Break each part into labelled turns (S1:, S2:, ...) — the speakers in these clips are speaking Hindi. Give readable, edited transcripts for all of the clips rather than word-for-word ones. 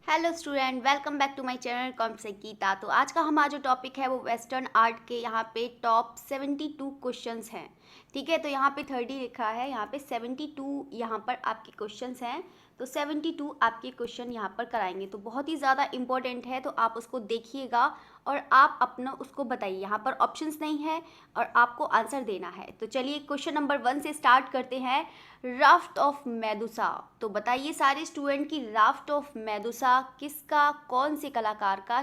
S1: Hello student, welcome back to my channel Comps Geeta. तो आज का हमारा जो टॉपिक है वो वेस्टर्न आर्ट के यहाँ पे टॉप 72 क्वेश्चंस हैं। ठीक है, तो यहाँ पे 30 लिखा है, यहाँ पे 72 यहाँ पर आपके क्वेश्चंस हैं। तो 72 आपके क्वेश्चन यहाँ पर कराएंगे, तो बहुत ही ज़्यादा इंपॉर्टेंट है, तो आप उसको देखिएगा और आप अपना उसको बताइए। यहाँ पर ऑप्शंस नहीं है और आपको आंसर देना है। तो चलिए क्वेश्चन नंबर 1 से स्टार्ट करते हैं। Raft of Medusa. तो बताइए सारे स्टूडेंट की राफ्ट ऑफ मेदुसा किसका, कौन से कलाकार का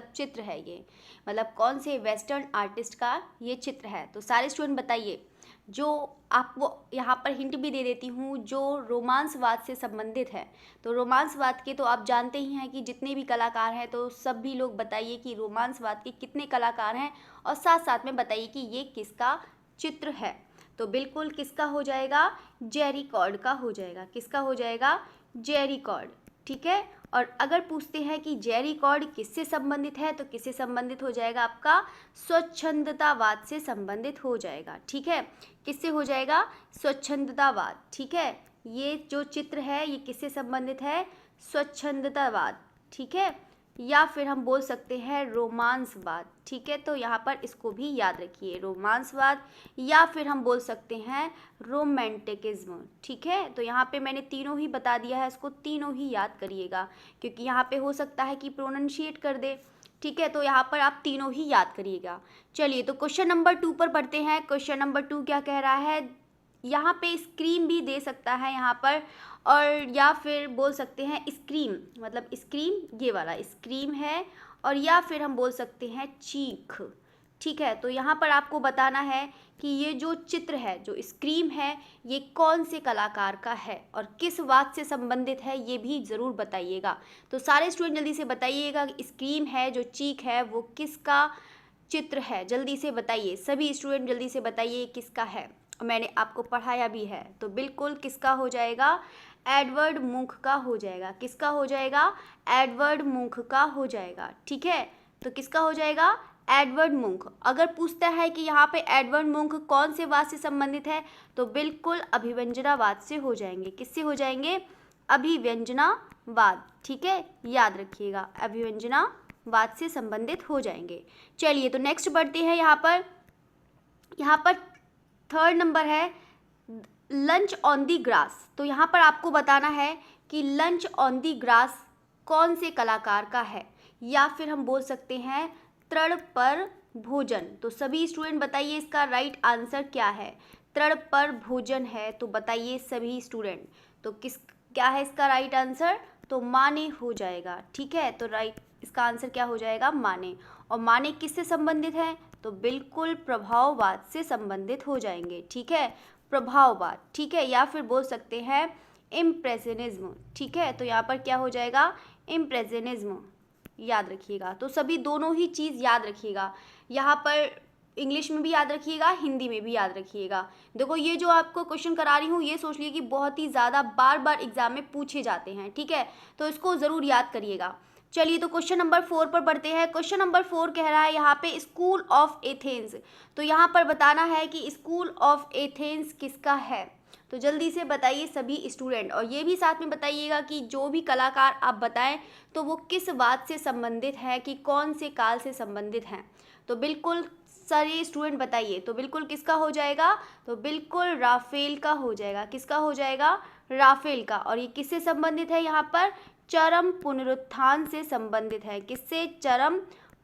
S1: चित्र है ये, मतलब कौन से वेस्टर्न आर्टिस्ट का ये चित्र है। तो सारे स्टूडेंट बताइए। जो आपको यहाँ पर हिंट भी दे देती हूँ, जो रोमांसवाद से संबंधित है। तो रोमांसवाद के तो आप जानते ही हैं कि जितने भी कलाकार हैं, तो सभी लोग बताइए कि रोमांसवाद के कितने कलाकार हैं और साथ साथ में बताइए कि ये किसका चित्र है। तो बिल्कुल किसका हो जाएगा, जेरी कॉर्ड का हो जाएगा। किसका हो जाएगा, जेरी कॉर्ड। ठीक है, और अगर पूछते हैं कि जेरी कॉर्ड किससे संबंधित है, तो किससे संबंधित हो जाएगा, आपका स्वच्छंदतावाद से संबंधित हो जाएगा। ठीक है, किससे हो जाएगा, स्वच्छंदतावाद। ठीक है, ये जो चित्र है ये किससे संबंधित है, स्वच्छंदतावाद। ठीक है, या फिर हम बोल सकते हैं रोमांसवाद। ठीक है, तो यहाँ पर इसको भी याद रखिए, रोमांसवाद, या फिर हम बोल सकते हैं रोमांटिकिज्म। ठीक है, तो यहाँ पे मैंने तीनों ही बता दिया है, इसको तीनों ही याद करिएगा, क्योंकि यहाँ पे हो सकता है कि प्रोनाउंशिएट कर दे। ठीक है, तो यहाँ पर आप तीनों ही याद करिएगा। चलिए तो क्वेश्चन नंबर 2 पर पढ़ते हैं। क्वेश्चन नंबर 2 क्या कह रहा है, यहाँ पे स्क्रीम भी दे सकता है यहाँ पर, और या फिर बोल सकते हैं स्क्रीम, मतलब स्क्रीम ये वाला स्क्रीम है, और या फिर हम बोल सकते हैं चीख। ठीक है, तो यहाँ पर आपको बताना है कि ये जो चित्र है, जो स्क्रीम है, ये कौन से कलाकार का है और किस वाद से संबंधित है, ये भी ज़रूर बताइएगा। तो सारे स्टूडेंट जल्दी से बताइएगा, स्क्रीम है जो चीख है वो किसका चित्र है, जल्दी से बताइए। सभी स्टूडेंट जल्दी से बताइए किसका है, मैंने आपको पढ़ाया भी है। तो बिल्कुल किसका हो जाएगा, एडवर्ड मुंख का हो जाएगा। किसका हो जाएगा, एडवर्ड मुंख का हो जाएगा। ठीक है, तो किसका हो जाएगा, एडवर्ड मुंख। अगर पूछता है कि यहाँ पे एडवर्ड मुंख कौन से वाद से संबंधित है, तो बिल्कुल अभिव्यंजनावाद से हो जाएंगे। किससे हो जाएंगे, अभिव्यंजनावाद। ठीक है, याद रखिएगा, अभिव्यंजनावाद से संबंधित हो जाएंगे। चलिए तो नेक्स्ट बढ़ते हैं। यहाँ पर थर्ड नंबर है लंच ऑन दी ग्रास। तो यहाँ पर आपको बताना है कि लंच ऑन दी ग्रास कौन से कलाकार का है, या फिर हम बोल सकते हैं तृण पर भोजन। तो सभी स्टूडेंट बताइए इसका राइट आंसर क्या है। तृण पर भोजन है, तो बताइए सभी स्टूडेंट। तो क्या है इसका राइट आंसर, तो माने हो जाएगा। ठीक है, तो राइट इसका आंसर क्या हो जाएगा, माने। और माने किससे संबंधित है, तो बिल्कुल प्रभाववाद से संबंधित हो जाएंगे। ठीक है, प्रभाववाद। ठीक है, या फिर बोल सकते हैं इम्प्रेशनिज्म। ठीक है, तो यहाँ पर क्या हो जाएगा, इम्प्रेशनिज्म। याद रखिएगा, तो सभी दोनों ही चीज़ याद रखिएगा। यहाँ पर इंग्लिश में भी याद रखिएगा, हिंदी में भी याद रखिएगा। देखो ये जो आपको क्वेश्चन करा रही हूँ, ये सोच लिए कि बहुत ही ज़्यादा बार बार एग्जाम में पूछे जाते हैं। ठीक है, तो इसको ज़रूर याद करिएगा। चलिए तो क्वेश्चन नंबर 4 पर बढ़ते हैं। क्वेश्चन नंबर 4 कह रहा है यहाँ पे स्कूल ऑफ एथेंस। तो यहाँ पर बताना है कि स्कूल ऑफ एथेंस किसका है। तो जल्दी से बताइए सभी स्टूडेंट, और ये भी साथ में बताइएगा कि जो भी कलाकार आप बताएं तो वो किस बात से संबंधित है, कि कौन से काल से संबंधित हैं। तो बिल्कुल सारे स्टूडेंट बताइए। तो बिल्कुल किसका हो जाएगा, तो बिल्कुल राफेल का हो जाएगा। किसका हो जाएगा, राफेल का। और ये किससे संबंधित है, यहाँ पर चरम पुनरुत्थान से संबंधित है। किससे, चरम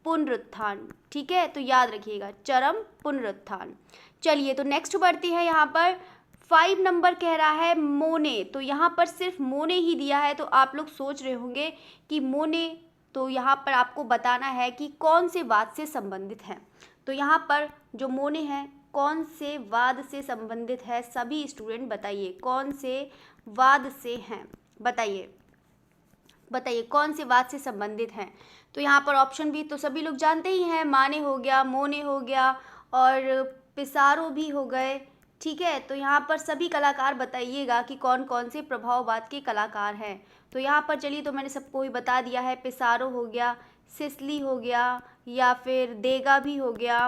S1: पुनरुत्थान। ठीक है, तो याद रखिएगा, चरम पुनरुत्थान। चलिए तो नेक्स्ट बढ़ती है। यहाँ पर 5 नंबर कह रहा है मोने। तो यहाँ पर सिर्फ मोने ही दिया है, तो आप लोग सोच रहे होंगे कि मोने, तो यहाँ पर आपको बताना है कि कौन से वाद से संबंधित है। तो यहाँ पर जो मोने हैं कौन से वाद से संबंधित है, सभी स्टूडेंट बताइए कौन से वाद से हैं, बताइए बताइए कौन से वाद से संबंधित हैं। तो यहाँ पर ऑप्शन भी तो सभी लोग जानते ही हैं, माने हो गया, मोने हो गया और पिसारो भी हो गए। ठीक है, तो यहाँ पर सभी कलाकार बताइएगा कि कौन कौन से प्रभाववाद के कलाकार हैं। तो यहाँ पर चलिए, तो मैंने सबको ही बता दिया है, पिसारो हो गया, सिसली हो गया, या फिर देगा भी हो गया,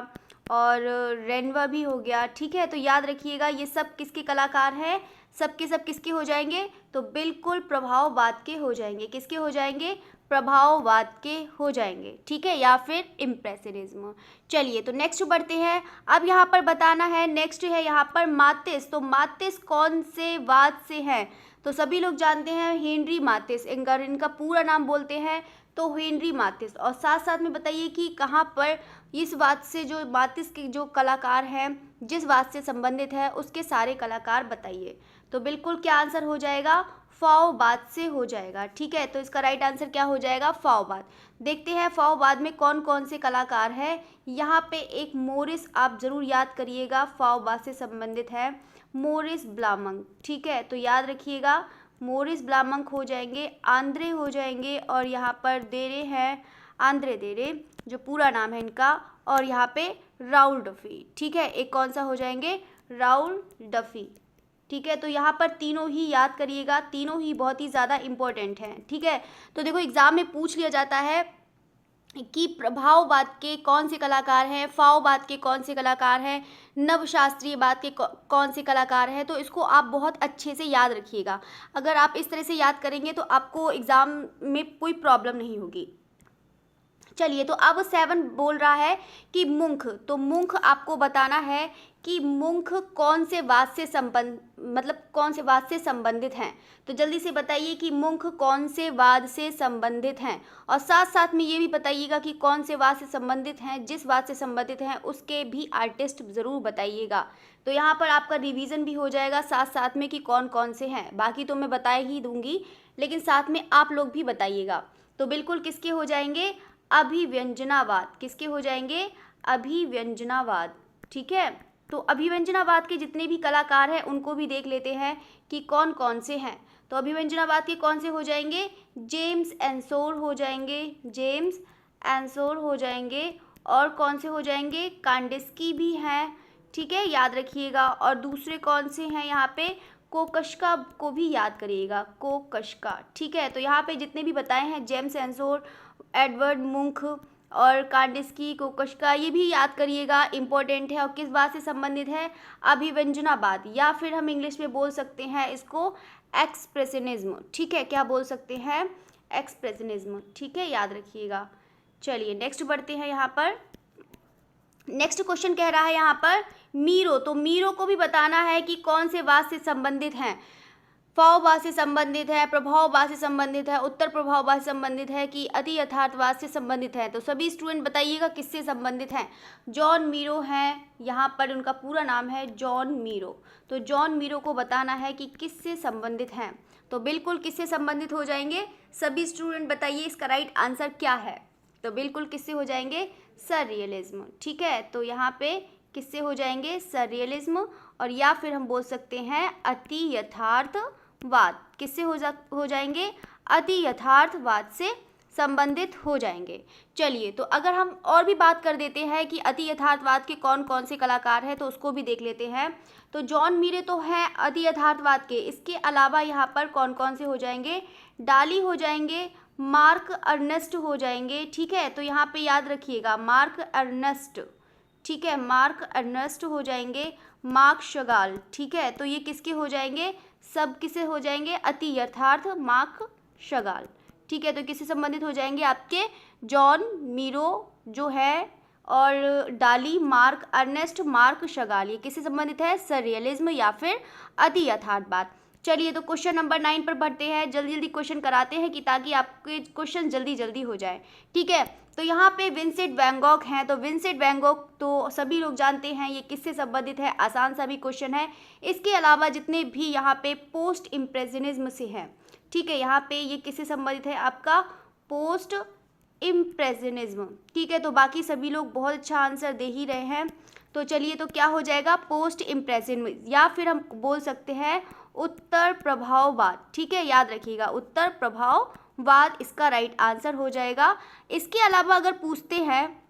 S1: और रेनवा भी हो गया। ठीक है, तो याद रखिएगा ये सब किसके कलाकार हैं, सब के सब किसके हो जाएंगे? तो बिल्कुल प्रभाववाद के हो जाएंगे। किसके हो जाएंगे? प्रभाववाद के हो जाएंगे, ठीक है, या फिर इम्प्रेशनिज्म। चलिए तो नेक्स्ट बढ़ते हैं। अब यहाँ पर बताना है, नेक्स्ट है यहाँ पर मातिस। तो मातिस कौन से वाद से है? तो सभी लोग जानते हैं हेनरी मातिस, इनका पूरा नाम बोलते हैं तो हेनरी मातिस। और साथ साथ में बताइए कि कहाँ पर इस वाद से, जो मातिस के जो कलाकार हैं, जिस वाद से संबंधित है उसके सारे कलाकार बताइए। तो बिल्कुल क्या आंसर हो जाएगा? फाओवाद से हो जाएगा, ठीक है। तो इसका राइट आंसर क्या हो जाएगा? फाओवाद। देखते हैं फाओवाद में कौन कौन से कलाकार हैं। यहाँ पे एक मोरिस आप जरूर याद करिएगा, फाओवाद से संबंधित है मोरिस ब्लामंक, ठीक है। तो याद रखिएगा मोरिस ब्लामंक हो जाएंगे, आंद्रे हो जाएंगे, और यहाँ पर देरे हैं आंद्रे देरे जो पूरा नाम है इनका, और यहाँ पे राउल डफी, ठीक है। एक कौन सा हो जाएंगे? राउल डफी, ठीक है। तो यहाँ पर तीनों ही याद करिएगा, तीनों ही बहुत ही ज़्यादा इम्पोर्टेंट हैं, ठीक है। तो देखो एग्जाम में पूछ लिया जाता है कि प्रभाववाद के कौन से कलाकार हैं, फाओवाद के कौन से कलाकार हैं, नवशास्त्रीयवाद के कौन से कलाकार हैं। तो इसको आप बहुत अच्छे से याद रखिएगा। अगर आप इस तरह से याद करेंगे तो आपको एग्ज़ाम में कोई प्रॉब्लम नहीं होगी। चलिए तो अब 7 बोल रहा है कि मुंख। तो मुंख आपको बताना है कि मुंख कौन से वाद से कौन से वाद से संबंधित हैं। तो जल्दी से बताइए कि मुंख कौन से वाद से संबंधित हैं, और साथ साथ में ये भी बताइएगा कि कौन से वाद से संबंधित हैं, जिस वाद से संबंधित हैं उसके भी आर्टिस्ट ज़रूर बताइएगा। तो यहाँ पर आपका रिवीजन भी हो जाएगा साथ साथ में कि कौन कौन से हैं। बाकी तो मैं बता ही दूंगी, लेकिन साथ में आप लोग भी बताइएगा। तो बिल्कुल किसके हो जाएंगे? अभिव्यंजनावाद। किसके हो जाएंगे? अभिव्यंजनावाद, ठीक है। तो अभिव्यंजनावाद के जितने भी कलाकार हैं उनको भी देख लेते हैं कि कौन कौन से हैं। तो अभिव्यंजनावाद के कौन से हो जाएंगे? जेम्स एंसोर हो जाएंगे, जेम्स एंसोर हो जाएंगे, और कौन से हो जाएंगे? कांडिस्की भी हैं, ठीक है, याद रखिएगा। और दूसरे कौन से हैं यहाँ पे? कोकशका को भी याद करिएगा, कोकशका, ठीक है। तो यहाँ पे जितने भी बताए हैं जेम्स एंसोर, एडवर्ड मुंख और कांडिस्की, कोकशका, ये भी याद करिएगा, इंपॉर्टेंट है। और किस बात से संबंधित है? अभिव्यंजनावाद, या फिर हम इंग्लिश में बोल सकते हैं इसको एक्सप्रेशनिज्म, ठीक है। क्या बोल सकते हैं? एक्सप्रेशनिज्म, ठीक है, याद रखिएगा। चलिए नेक्स्ट बढ़ते हैं। यहाँ पर नेक्स्ट क्वेश्चन कह रहा है यहाँ पर मीरो। तो मीरो को भी बताना है कि कौन से वाद से संबंधित हैं। फाओवाद से संबंधित है, प्रभाववाद से संबंधित है, उत्तर प्रभाववाद से संबंधित है, कि अति यथार्थवाद से संबंधित है। तो सभी स्टूडेंट बताइएगा किससे संबंधित हैं। जॉन मीरो हैं, यहाँ पर उनका पूरा नाम है जॉन मीरो। तो जॉन मीरो को बताना है कि किससे संबंधित हैं। तो बिल्कुल किससे संबंधित हो जाएंगे? सभी स्टूडेंट बताइए इसका राइट आंसर क्या है। तो बिल्कुल किससे हो जाएंगे? सररियलिज्म, ठीक है। तो यहाँ पे किससे हो जाएंगे? सररियलिज्म, और या फिर हम बोल सकते हैं अति यथार्थवाद। किससे हो जाएंगे? अति यथार्थवाद से संबंधित हो जाएंगे। चलिए तो अगर हम और भी बात कर देते हैं कि अति यथार्थवाद के कौन कौन से कलाकार हैं, तो उसको भी देख लेते हैं। तो जॉन मीरे तो हैं अति यथार्थवाद के, इसके अलावा यहाँ पर कौन कौन से हो जाएंगे? डाली हो जाएंगे, मार्क अर्नेस्ट हो जाएंगे, ठीक है। तो यहाँ पे याद रखिएगा मार्क अर्नेस्ट, ठीक है, मार्क अर्नेस्ट हो जाएंगे, मार्क शगाल, ठीक है। तो ये किसके हो जाएंगे? सब किसे हो जाएंगे? अति यथार्थ मार्क शगाल, ठीक है। तो किससे संबंधित हो जाएंगे? आपके जॉन मीरो जो है, और डाली, मार्क अर्नेस्ट, मार्क शगाल, ये किससे संबंधित है? सररियलिज्म या फिर अति यथार्थवाद। चलिए तो क्वेश्चन नंबर 9 पर बढ़ते हैं। जल्दी जल्दी क्वेश्चन कराते हैं कि ताकि आपके क्वेश्चन जल्दी जल्दी हो जाए, ठीक है। तो यहाँ पे विंसेंट वैन गॉग हैं। तो विंसेंट वैन गॉग तो सभी लोग जानते हैं, ये किससे संबंधित है? आसान सा भी क्वेश्चन है। इसके अलावा जितने भी यहाँ पे पोस्ट इम्प्रेशनिज्म से हैं, ठीक है, यहाँ पे ये किससे संबंधित है? आपका पोस्ट इम्प्रेशनिज्म, ठीक है। तो बाकी सभी लोग बहुत अच्छा आंसर दे ही रहे हैं। तो चलिए तो क्या हो जाएगा? पोस्ट इम्प्रेशनिज्म, या फिर हम बोल सकते हैं उत्तर प्रभाववाद, ठीक है, याद रखिएगा उत्तर प्रभाववाद इसका राइट आंसर हो जाएगा। इसके अलावा अगर पूछते हैं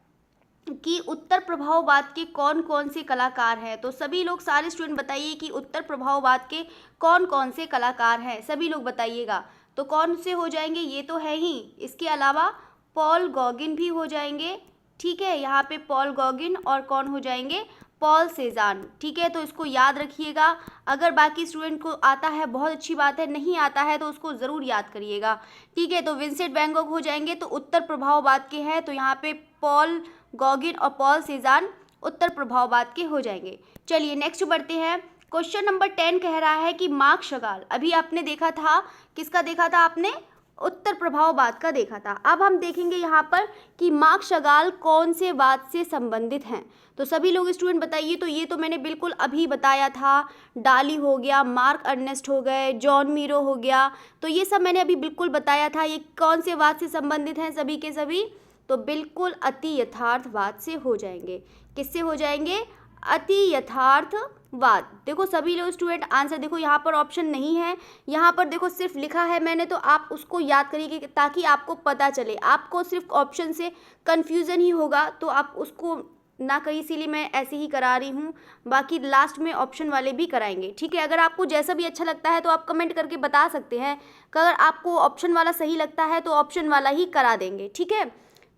S1: कि उत्तर प्रभाववाद के कौन कौन से कलाकार हैं, तो सभी लोग, सारे स्टूडेंट बताइए कि उत्तर प्रभाववाद के कौन कौन से कलाकार हैं, सभी लोग बताइएगा। तो कौन से हो जाएंगे? ये तो है ही, इसके अलावा पॉल गॉगिन भी हो जाएंगे, ठीक है, यहाँ पे पॉल गॉगिन, और कौन हो जाएंगे? पॉल सेजान। ठीक है, तो इसको याद रखिएगा। अगर बाकी स्टूडेंट को आता है बहुत अच्छी बात है, नहीं आता है तो उसको ज़रूर याद करिएगा। ठीक है, तो विंसेंट वैन गॉग हो जाएंगे, तो उत्तर प्रभाववाद के हैं, तो यहाँ पे पॉल गॉगिन और पॉल सेजान उत्तर प्रभाववाद के हो जाएंगे। चलिए नेक्स्ट बढ़ते हैं। क्वेश्चन नंबर 10 कह रहा है कि मार्क शगाल, अभी आपने देखा था, किसका देखा था आपने, उत्तर प्रभाववाद का देखा था। अब हम देखेंगे यहाँ पर कि मार्क शगाल कौन से वाद से संबंधित हैं। तो सभी लोग स्टूडेंट बताइए। तो ये तो मैंने बिल्कुल अभी बताया था, डाली हो गया, मार्क अर्नेस्ट हो गए, जॉन मीरो हो गया, तो ये सब मैंने अभी बिल्कुल बताया था। ये कौन से वाद से संबंधित हैं सभी के सभी, तो बिल्कुल अति यथार्थवाद से हो जाएंगे। किससे हो जाएंगे, अति यथार्थवाद। देखो सभी लोग स्टूडेंट आंसर देखो, यहाँ पर ऑप्शन नहीं है, यहाँ पर देखो सिर्फ लिखा है मैंने, तो आप उसको याद करिए ताकि आपको पता चले। आपको सिर्फ ऑप्शन से कन्फ्यूज़न ही होगा तो आप उसको ना कहीं, इसीलिए मैं ऐसे ही करा रही हूँ। बाकी लास्ट में ऑप्शन वाले भी कराएंगे। ठीक है, अगर आपको जैसा भी अच्छा लगता है तो आप कमेंट करके बता सकते हैं। अगर आपको ऑप्शन वाला सही लगता है तो ऑप्शन वाला ही करा देंगे। ठीक है,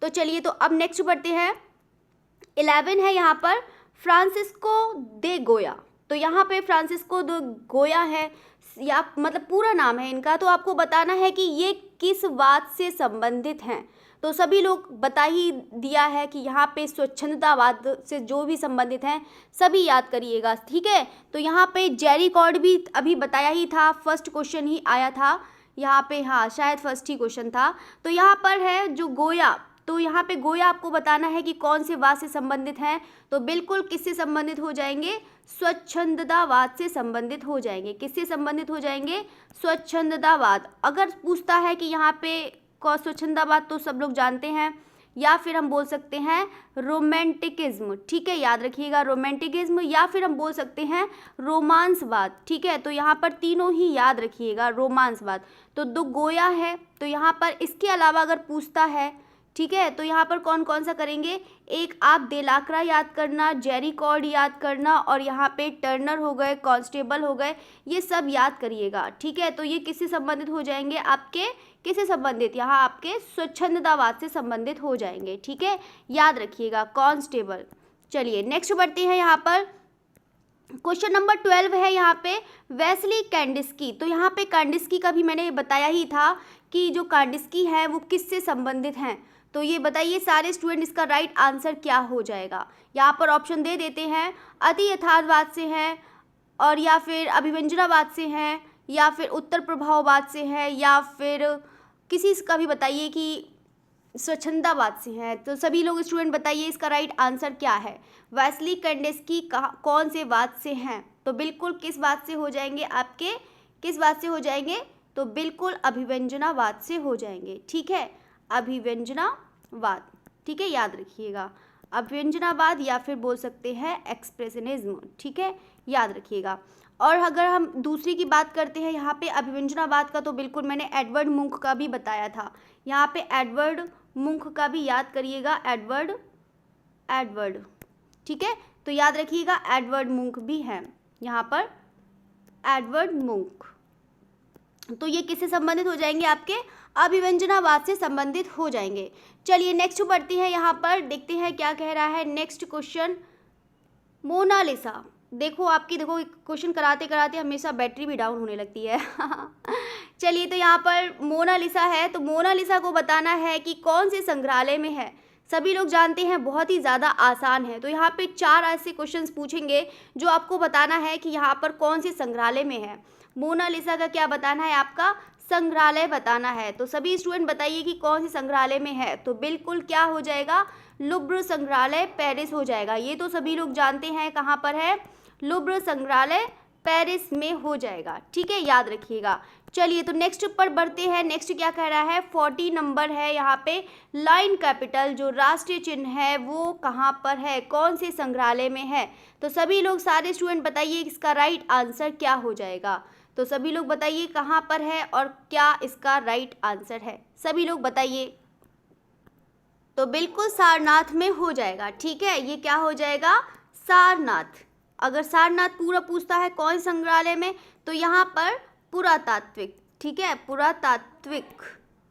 S1: तो चलिए तो अब नेक्स्ट बढ़ते हैं। 11 है यहाँ पर फ्रांसिस्को दे गोया। तो यहाँ पे फ्रांसिस्को दे गोया है, या मतलब पूरा नाम है इनका, तो आपको बताना है कि ये किस वाद से संबंधित हैं। तो सभी लोग बता ही दिया है कि यहाँ पे स्वच्छंदतावाद से जो भी संबंधित हैं सभी याद करिएगा। ठीक है, तो यहाँ पे जेरी कॉर्ड भी अभी बताया ही था, फर्स्ट क्वेश्चन ही आया था यहाँ पे, हाँ शायद फर्स्ट ही क्वेश्चन था। तो यहाँ पर है जो गोया, तो यहाँ पे गोया आपको बताना है कि कौन से वाद से संबंधित हैं। तो बिल्कुल किससे संबंधित हो जाएंगे, स्वच्छंदतावाद से संबंधित हो जाएंगे। किससे संबंधित हो जाएंगे, स्वच्छंदतावाद। अगर पूछता है कि यहाँ पे स्वच्छंदतावाद तो सब लोग जानते हैं, या फिर हम बोल सकते हैं रोमांटिकिज्म। ठीक है, याद रखिएगा रोमांटिकिज्म, या फिर हम बोल सकते हैं रोमांसवाद। ठीक है, तो यहाँ पर तीनों ही याद रखिएगा, रोमांसवाद। तो दो गोया है, तो यहाँ पर इसके अलावा अगर पूछता है, ठीक है, तो यहाँ पर कौन कौन सा करेंगे, एक आप देलाक्रा याद करना, जेरी कॉर्ड याद करना, और यहाँ पे टर्नर हो गए, कांस्टेबल हो गए, ये सब याद करिएगा। ठीक है, तो ये किससे संबंधित हो जाएंगे आपके, किससे संबंधित, यहाँ आपके स्वच्छंदतावाद से संबंधित हो जाएंगे। ठीक है, याद रखिएगा कांस्टेबल। चलिए नेक्स्ट बढ़ते हैं। यहाँ पर क्वेश्चन नंबर 12 है यहाँ पे वेस्ली कैंडिस्की। तो यहाँ पे कैंडिस्की का भी मैंने बताया ही था कि जो कैंडिस्की है वो किससे संबंधित हैं। तो ये बताइए सारे स्टूडेंट, इसका राइट आंसर क्या हो जाएगा। यहाँ पर ऑप्शन दे देते हैं, अति यथार्थवाद से हैं, और या फिर अभिव्यंजनावाद से हैं, या फिर उत्तर प्रभाववाद से है, या फिर किसी का भी बताइए कि स्वच्छंदतावाद से हैं। तो सभी लोग स्टूडेंट बताइए इसका राइट आंसर क्या है। वेस्ली कैंडिस्की कौन से वाद से हैं, तो बिल्कुल किस वाद से हो जाएंगे आपके, किस वाद से हो जाएंगे, तो बिल्कुल अभिव्यंजनावाद से हो जाएंगे। ठीक है, अभिव्यंजनावाद। ठीक है, याद रखिएगा अभिव्यंजनावाद, या फिर बोल सकते हैं एक्सप्रेशनिज्म। ठीक है, याद रखिएगा। और अगर हम दूसरी की बात करते हैं यहाँ पे अभिव्यंजनावाद का, तो बिल्कुल मैंने एडवर्ड मुंक का भी बताया था। यहाँ पे एडवर्ड मुंक का भी याद करिएगा, एडवर्ड। ठीक है, तो याद रखिएगा एडवर्ड मुंक भी है यहाँ पर, एडवर्ड मुंक। तो ये किससे संबंधित हो जाएंगे, आपके अभिव्यंजनावाद से संबंधित हो जाएंगे। चलिए नेक्स्ट बढ़ते हैं। यहाँ पर देखते हैं क्या कह रहा है नेक्स्ट क्वेश्चन। मोनालिसा, देखो आपकी, देखो क्वेश्चन कराते कराते हमेशा बैटरी भी डाउन होने लगती है। चलिए, तो यहाँ पर मोनालिसा है, तो मोनालिसा को बताना है कि कौन से संग्रहालय में है। सभी लोग जानते हैं, बहुत ही ज़्यादा आसान है। तो यहाँ पे 4 ऐसे क्वेश्चंस पूछेंगे जो आपको बताना है कि यहाँ पर कौन से संग्रहालय में है। मोनालिसा का क्या बताना है, आपका संग्रहालय बताना है। तो सभी स्टूडेंट बताइए कि कौन से संग्रहालय में है। तो बिल्कुल क्या हो जाएगा, लुब्र संग्रहालय पेरिस हो जाएगा। ये तो सभी लोग जानते हैं कहाँ पर है, लुब्र संग्रहालय पेरिस में हो जाएगा। ठीक है, याद रखिएगा। चलिए, तो नेक्स्ट पर बढ़ते हैं। नेक्स्ट क्या कह रहा है, 40 नंबर है यहाँ पे, लाइन कैपिटल जो राष्ट्रीय चिन्ह है वो कहाँ पर है, कौन से संग्रहालय में है। तो सभी लोग, सारे स्टूडेंट बताइए इसका राइट आंसर क्या हो जाएगा। तो सभी लोग बताइए कहाँ पर है और क्या इसका राइट आंसर है, सभी लोग बताइए। तो बिल्कुल सारनाथ में हो जाएगा। ठीक है, ये क्या हो जाएगा, सारनाथ। अगर सारनाथ पूरा पूछता है कौन संग्रहालय में, तो यहाँ पर पुरातात्विक। ठीक है, पुरातात्विक,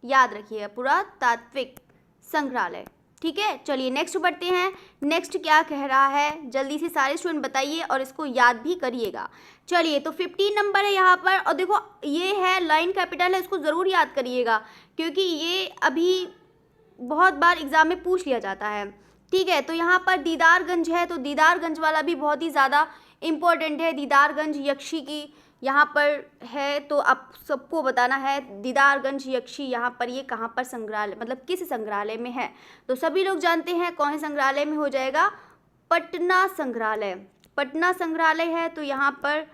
S1: याद रखिए पुरातात्विक संग्रहालय। ठीक है, चलिए नेक्स्ट बढ़ते हैं। नेक्स्ट क्या कह रहा है, जल्दी से सारे स्टूडेंट बताइए और इसको याद भी करिएगा। चलिए, तो 15 नंबर है यहाँ पर, और देखो ये है लाइन कैपिटल है, इसको ज़रूर याद करिएगा क्योंकि ये अभी बहुत बार एग्ज़ाम में पूछ लिया जाता है। ठीक है, तो यहाँ पर दीदारगंज है, तो दीदारगंज वाला भी बहुत ही ज़्यादा इम्पोर्टेंट है। दीदारगंज यक्षी की यहाँ पर है, तो आप सबको बताना है दीदारगंज यक्षी यहाँ पर ये कहाँ पर संग्रहालय, मतलब किस संग्रहालय में है। तो सभी लोग जानते हैं कौन से संग्रहालय में हो जाएगा, पटना संग्रहालय। पटना संग्रहालय है, तो यहाँ पर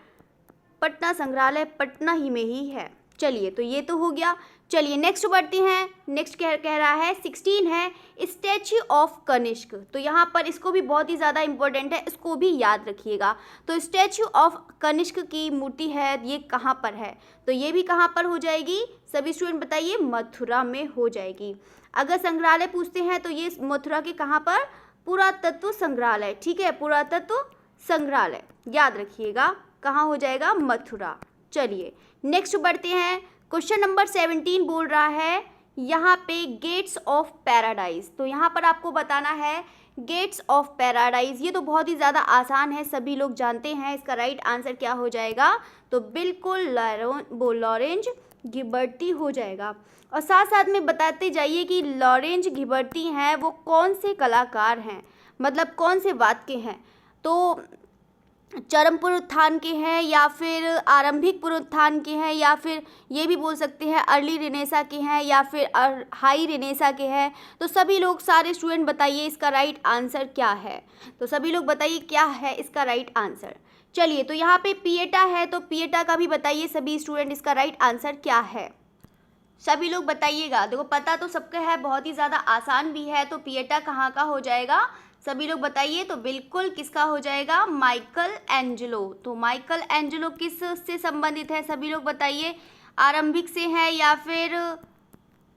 S1: पटना संग्रहालय पटना ही में ही है। चलिए, तो ये तो हो गया। चलिए नेक्स्ट बढ़ते हैं। नेक्स्ट कह रहा है 16 है स्टैच्यू ऑफ कनिष्क। तो यहाँ पर इसको भी बहुत ही ज़्यादा इम्पोर्टेंट है, इसको भी याद रखिएगा। तो स्टैच्यू ऑफ कनिष्क की मूर्ति है, ये कहाँ पर है, तो ये भी कहाँ पर हो जाएगी, सभी स्टूडेंट बताइए, मथुरा में हो जाएगी। अगर संग्रहालय पूछते हैं तो ये मथुरा के कहाँ पर, पुरातत्व संग्रहालय। ठीक है, पुरातत्व संग्रहालय याद रखिएगा, कहाँ हो जाएगा, मथुरा। चलिए नेक्स्ट बढ़ते हैं। क्वेश्चन नंबर 17 बोल रहा है यहाँ पे गेट्स ऑफ पैराडाइज। तो यहाँ पर आपको बताना है गेट्स ऑफ पैराडाइज। ये तो बहुत ही ज़्यादा आसान है, सभी लोग जानते हैं। इसका राइट आंसर क्या हो जाएगा, तो बिल्कुल लॉरेंज घिबर्टी हो जाएगा। और साथ साथ में बताते जाइए कि लॉरेंज घिबर्टी हैं वो कौन से कलाकार हैं, मतलब कौन से वाद्य के हैं। तो चरम पुनरुत्थान के हैं, या फिर आरंभिक पुनरुत्थान के हैं, या फिर ये भी बोल सकते हैं अर्ली रेनेसा के हैं, या फिर हाई रेनेसा के हैं। तो सभी लोग, सारे स्टूडेंट बताइए इसका राइट आंसर क्या है। तो सभी लोग बताइए क्या है इसका राइट आंसर। चलिए, तो यहाँ पे पिएटा है, तो पिएटा का भी बताइए सभी स्टूडेंट, इसका राइट आंसर क्या है, सभी लोग बताइएगा। देखो पता तो सबका है, बहुत ही ज़्यादा आसान भी है। तो पिएटा कहाँ का हो जाएगा, सभी लोग बताइए। तो बिल्कुल किसका हो जाएगा, माइकल एंजेलो। तो माइकल एंजेलो किस से संबंधित है, सभी लोग बताइए, आरंभिक से है या फिर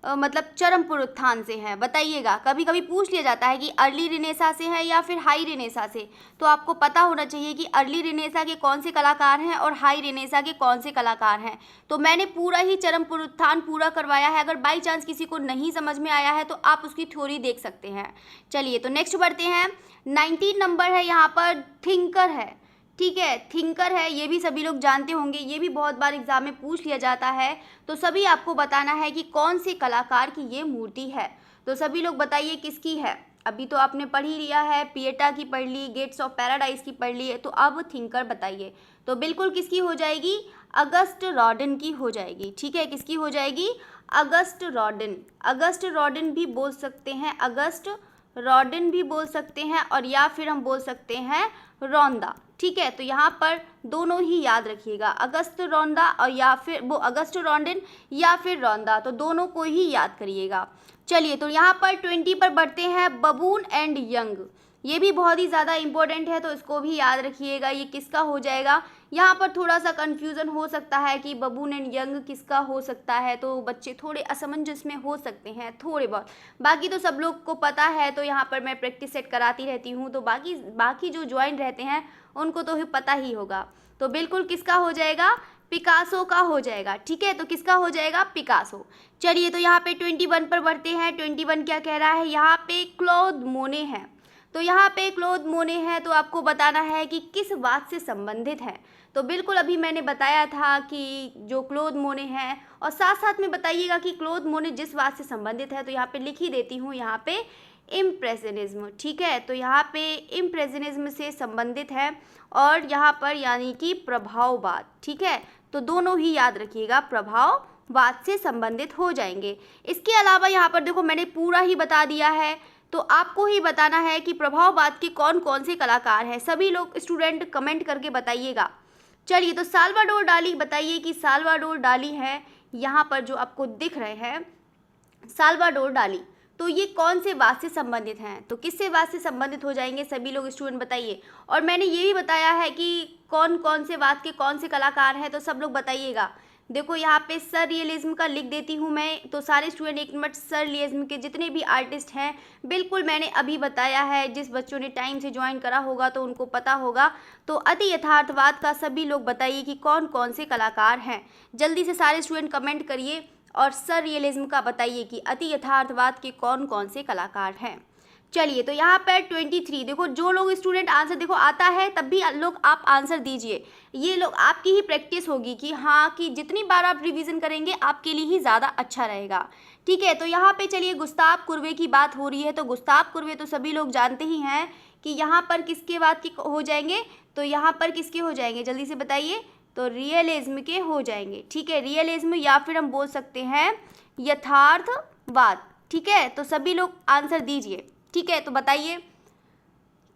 S1: मतलब चरम पुनरुत्थान से है, बताइएगा। कभी कभी पूछ लिया जाता है कि अर्ली रेनेसा से है या फिर हाई रेनेसा से, तो आपको पता होना चाहिए कि अर्ली रेनेसा के कौन से कलाकार हैं और हाई रेनेसा के कौन से कलाकार हैं। तो मैंने पूरा ही चरम पुनरुत्थान पूरा करवाया है, अगर बाई चांस किसी को नहीं समझ में आया है तो आप उसकी थ्योरी देख सकते हैं। चलिए, तो नेक्स्ट बढ़ते हैं। 19 नंबर है यहाँ पर थिंकर है। ठीक है, थिंकर है, ये भी सभी लोग जानते होंगे, ये भी बहुत बार एग्जाम में पूछ लिया जाता है। तो सभी आपको बताना है कि कौन से कलाकार की ये मूर्ति है। तो सभी लोग बताइए किसकी है। अभी तो आपने पढ़ ही लिया है, पिएटा की पढ़ ली, गेट्स ऑफ पैराडाइज की पढ़ ली है, तो अब थिंकर बताइए। तो बिल्कुल किसकी हो जाएगी, अगस्ट रॉडन की हो जाएगी। ठीक है, किसकी हो जाएगी, अगस्ट रॉडन। अगस्ट रॉडन भी बोल सकते हैं, अगस्ट रॉडन भी बोल सकते हैं, और या फिर हम बोल सकते हैं रौंदा। ठीक है, तो यहाँ पर दोनों ही याद रखिएगा, अगस्त रौंदा और या फिर वो अगस्ट रॉडन या फिर रौंदा, तो दोनों को ही याद करिएगा। चलिए, तो यहाँ पर 20 पर बढ़ते हैं, बबून एंड यंग। ये भी बहुत ही ज़्यादा इम्पोर्टेंट है, तो इसको भी याद रखिएगा, ये किसका हो जाएगा। यहाँ पर थोड़ा सा कन्फ्यूज़न हो सकता है कि बबून एंड यंग किसका हो सकता है, तो बच्चे थोड़े असमंजस में हो सकते हैं थोड़े बहुत। बाकी तो सब लोग को पता है, तो यहाँ पर मैं प्रैक्टिस सेट कराती रहती हूँ, तो बाकी जो ज्वाइन रहते हैं उनको तो पता ही होगा। तो बिल्कुल किसका हो जाएगा, पिकासो का हो जाएगा। ठीक है, तो किसका हो जाएगा, पिकासो। चलिए, तो यहाँ पे 21 पर बढ़ते हैं। 21 क्या कह रहा है, यहाँ पे क्लॉद मोने है। तो यहाँ पे क्लॉद मोने है, तो आपको बताना है कि किस बात से संबंधित है। तो बिल्कुल अभी मैंने बताया था कि जो क्लॉद मोने हैं, और साथ साथ में बताइएगा कि क्लॉद मोने जिस बात से संबंधित है, तो यहाँ पे लिख ही देती हूँ, यहाँ पे इम्प्रेशनिज्म। ठीक है, तो यहाँ पे इम्प्रेशनिज्म से संबंधित है, और यहाँ पर यानी कि प्रभाववाद। ठीक है, तो दोनों ही याद रखिएगा, प्रभाववाद से संबंधित हो जाएंगे। इसके अलावा यहाँ पर देखो मैंने पूरा ही बता दिया है, तो आपको ही बताना है कि प्रभाववाद के कौन कौन से कलाकार हैं। सभी लोग स्टूडेंट कमेंट करके बताइएगा। चलिए, तो साल्वाडोर डाली बताइए कि साल्वाडोर डाली है, यहाँ पर जो आपको दिख रहे हैं साल्वाडोर डाली, तो ये कौन से वाद से संबंधित हैं, तो किससे वाद से संबंधित हो जाएंगे, सभी लोग स्टूडेंट बताइए। और मैंने ये भी बताया है कि कौन कौन से वाद के कौन से कलाकार हैं, तो सब लोग बताइएगा। देखो यहाँ पे सर रियलिज्म का लिख देती हूँ मैं, तो सारे स्टूडेंट एक मिनट सर रियलिज्म के जितने भी आर्टिस्ट हैं बिल्कुल मैंने अभी बताया है, जिस बच्चों ने टाइम से ज्वाइन करा होगा तो उनको पता होगा। तो अति यथार्थवाद का सभी लोग बताइए कि कौन कौन से कलाकार हैं, जल्दी से सारे स्टूडेंट कमेंट करिए। और सर रियलिज्म का बताइए कि अति यथार्थवाद के कौन कौन से कलाकार हैं। चलिए तो यहाँ पर 23 देखो, जो लोग स्टूडेंट आंसर देखो आता है तब भी लोग आप आंसर दीजिए। ये लोग आपकी ही प्रैक्टिस होगी कि हाँ, कि जितनी बार आप रिवीजन करेंगे आपके लिए ही ज़्यादा अच्छा रहेगा। ठीक है, तो यहाँ पे चलिए गुस्ताव कुर्वे की बात हो रही है, तो गुस्ताव कुर्वे तो सभी लोग जानते ही हैं कि यहाँ पर किसके बाद की हो जाएंगे, तो यहाँ पर किसके हो जाएंगे, जल्दी से बताइए। तो रियलिज्म के हो जाएंगे। ठीक है, रियलिज्म या फिर हम बोल सकते हैं यथार्थवाद। ठीक है, तो सभी लोग आंसर दीजिए। ठीक है, तो बताइए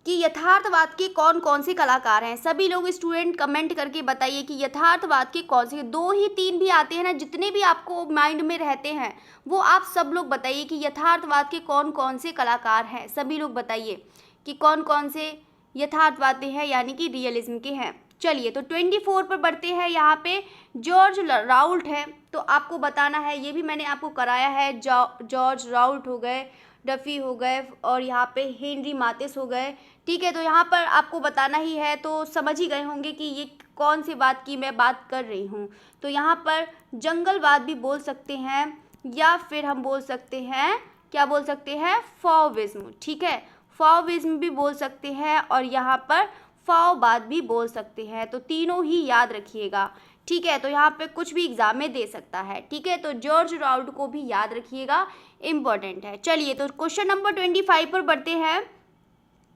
S1: कि यथार्थवाद के कौन कौन से कलाकार हैं। सभी लोग स्टूडेंट कमेंट करके बताइए कि यथार्थवाद के कौन से, 2 ही 3 भी आते हैं ना, जितने भी आपको माइंड में रहते हैं वो आप सब लोग बताइए कि यथार्थवाद के कौन कौन से कलाकार हैं। सभी लोग बताइए कि कौन कौन से यथार्थवाद हैं, यानी कि रियलिज्म के हैं। चलिए तो 24 पर बढ़ते हैं। यहाँ पे जॉर्ज राउल्ट है, तो आपको बताना है, ये भी मैंने आपको कराया है। जॉर्ज राउल्ट हो गए, डफी हो गए, और यहाँ पे हेनरी माथिस हो गए। ठीक है, तो यहाँ पर आपको बताना ही है, तो समझ ही गए होंगे कि ये कौन सी बात की मैं बात कर रही हूँ। तो यहाँ पर जंगलवाद भी बोल सकते हैं, या फिर हम बोल सकते हैं, क्या बोल सकते हैं, फॉविज्म। ठीक है, फॉविज्म भी बोल सकते हैं, और यहाँ पर फाओवाद भी बोल सकते हैं। तो तीनों ही याद रखिएगा। ठीक है, तो यहाँ पे कुछ भी एग्जाम में दे सकता है। ठीक है, तो जॉर्ज राउल्ट को भी याद रखिएगा, इम्पोर्टेंट है। चलिए तो क्वेश्चन नंबर 25 पर बढ़ते हैं।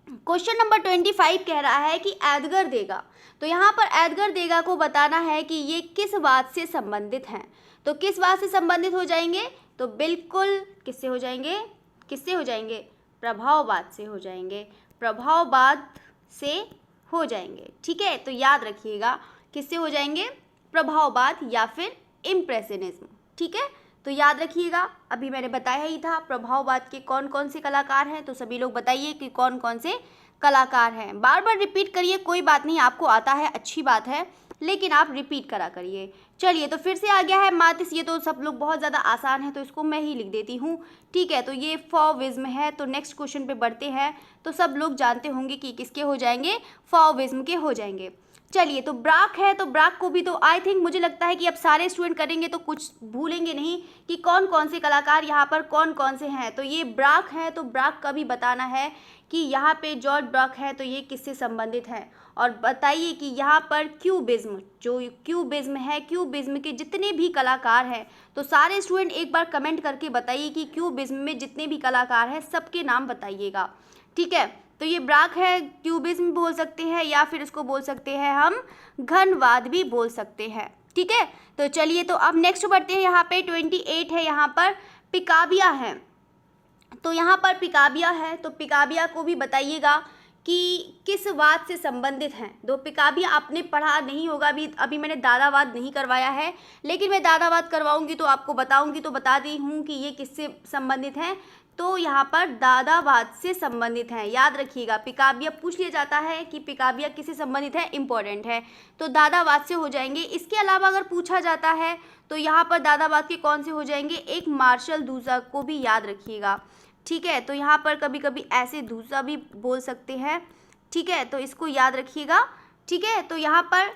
S1: क्वेश्चन नंबर 25 कह रहा है कि एडगर देगा, तो यहाँ पर एडगर देगा को बताना है कि ये किस बात से संबंधित हैं। तो किस बात से संबंधित हो जाएंगे, तो बिल्कुल किससे हो जाएंगे, किससे हो जाएंगे, प्रभाववाद से हो जाएंगे, प्रभाववाद से हो जाएंगे। ठीक है, तो याद रखिएगा किससे हो जाएंगे, प्रभाववाद या फिर इम्प्रेशनिज्म। ठीक है, तो याद रखिएगा, अभी मैंने बताया ही था प्रभाववाद के कौन कौन से कलाकार हैं। तो सभी लोग बताइए कि कौन कौन से कलाकार हैं। बार बार रिपीट करिए, कोई बात नहीं, आपको आता है अच्छी बात है, लेकिन आप रिपीट करा करिए। चलिए तो फिर से आ गया है माथिस, ये तो सब लोग बहुत ज़्यादा आसान है, तो इसको मैं ही लिख देती हूँ। ठीक है, तो ये फॉविज्म है। तो नेक्स्ट क्वेश्चन पे बढ़ते हैं। तो सब लोग जानते होंगे कि किसके हो जाएंगे, फॉविज्म के हो जाएंगे। चलिए तो ब्राक है, तो ब्राक को भी तो आई थिंक मुझे लगता है कि अब सारे स्टूडेंट करेंगे तो कुछ भूलेंगे नहीं कि कौन कौन से कलाकार यहाँ पर कौन कौन से हैं। तो ये ब्राक है, तो ब्राक का भी बताना है कि यहाँ पे जॉर्ज ब्राक है, तो ये किससे संबंधित है। और बताइए कि यहाँ पर क्यूबिज्म, जो क्यूबिज्म है, क्यूबिज्म के जितने भी कलाकार हैं, तो सारे स्टूडेंट एक बार कमेंट करके बताइए कि क्यूबिज्म में जितने भी कलाकार हैं सबके नाम बताइएगा। ठीक है, तो ये ब्राक है, क्यूबिज्म बोल सकते हैं, या फिर इसको बोल सकते हैं हम घनवाद भी बोल सकते हैं। ठीक है, तो चलिए तो अब नेक्स्ट बढ़ते हैं। यहाँ पे 28 है, यहाँ पर पिकाबिया है। तो यहाँ पर पिकाबिया है, तो पिकाबिया को भी बताइएगा कि किस वाद से संबंधित हैं। दो पिकाबिया आपने पढ़ा नहीं होगा, अभी मैंने दादावाद नहीं करवाया है, लेकिन मैं दादावाद करवाऊंगी तो आपको बताऊंगी, तो बता दी हूँ कि ये किससे संबंधित हैं। तो यहाँ पर दादावाद से संबंधित हैं, याद रखिएगा। पिकाबिया पूछ लिया जाता है कि पिकाबिया किससे संबंधित है, इंपॉर्टेंट है, तो दादावाद से हो जाएंगे। इसके अलावा अगर पूछा जाता है तो यहाँ पर दादावाद के कौन से हो जाएंगे, एक मार्शल दूजा को भी याद रखिएगा। ठीक है, तो यहाँ पर कभी कभी ऐसे दूसरा भी बोल सकते हैं। ठीक है, तो इसको याद रखिएगा। ठीक है, तो यहाँ पर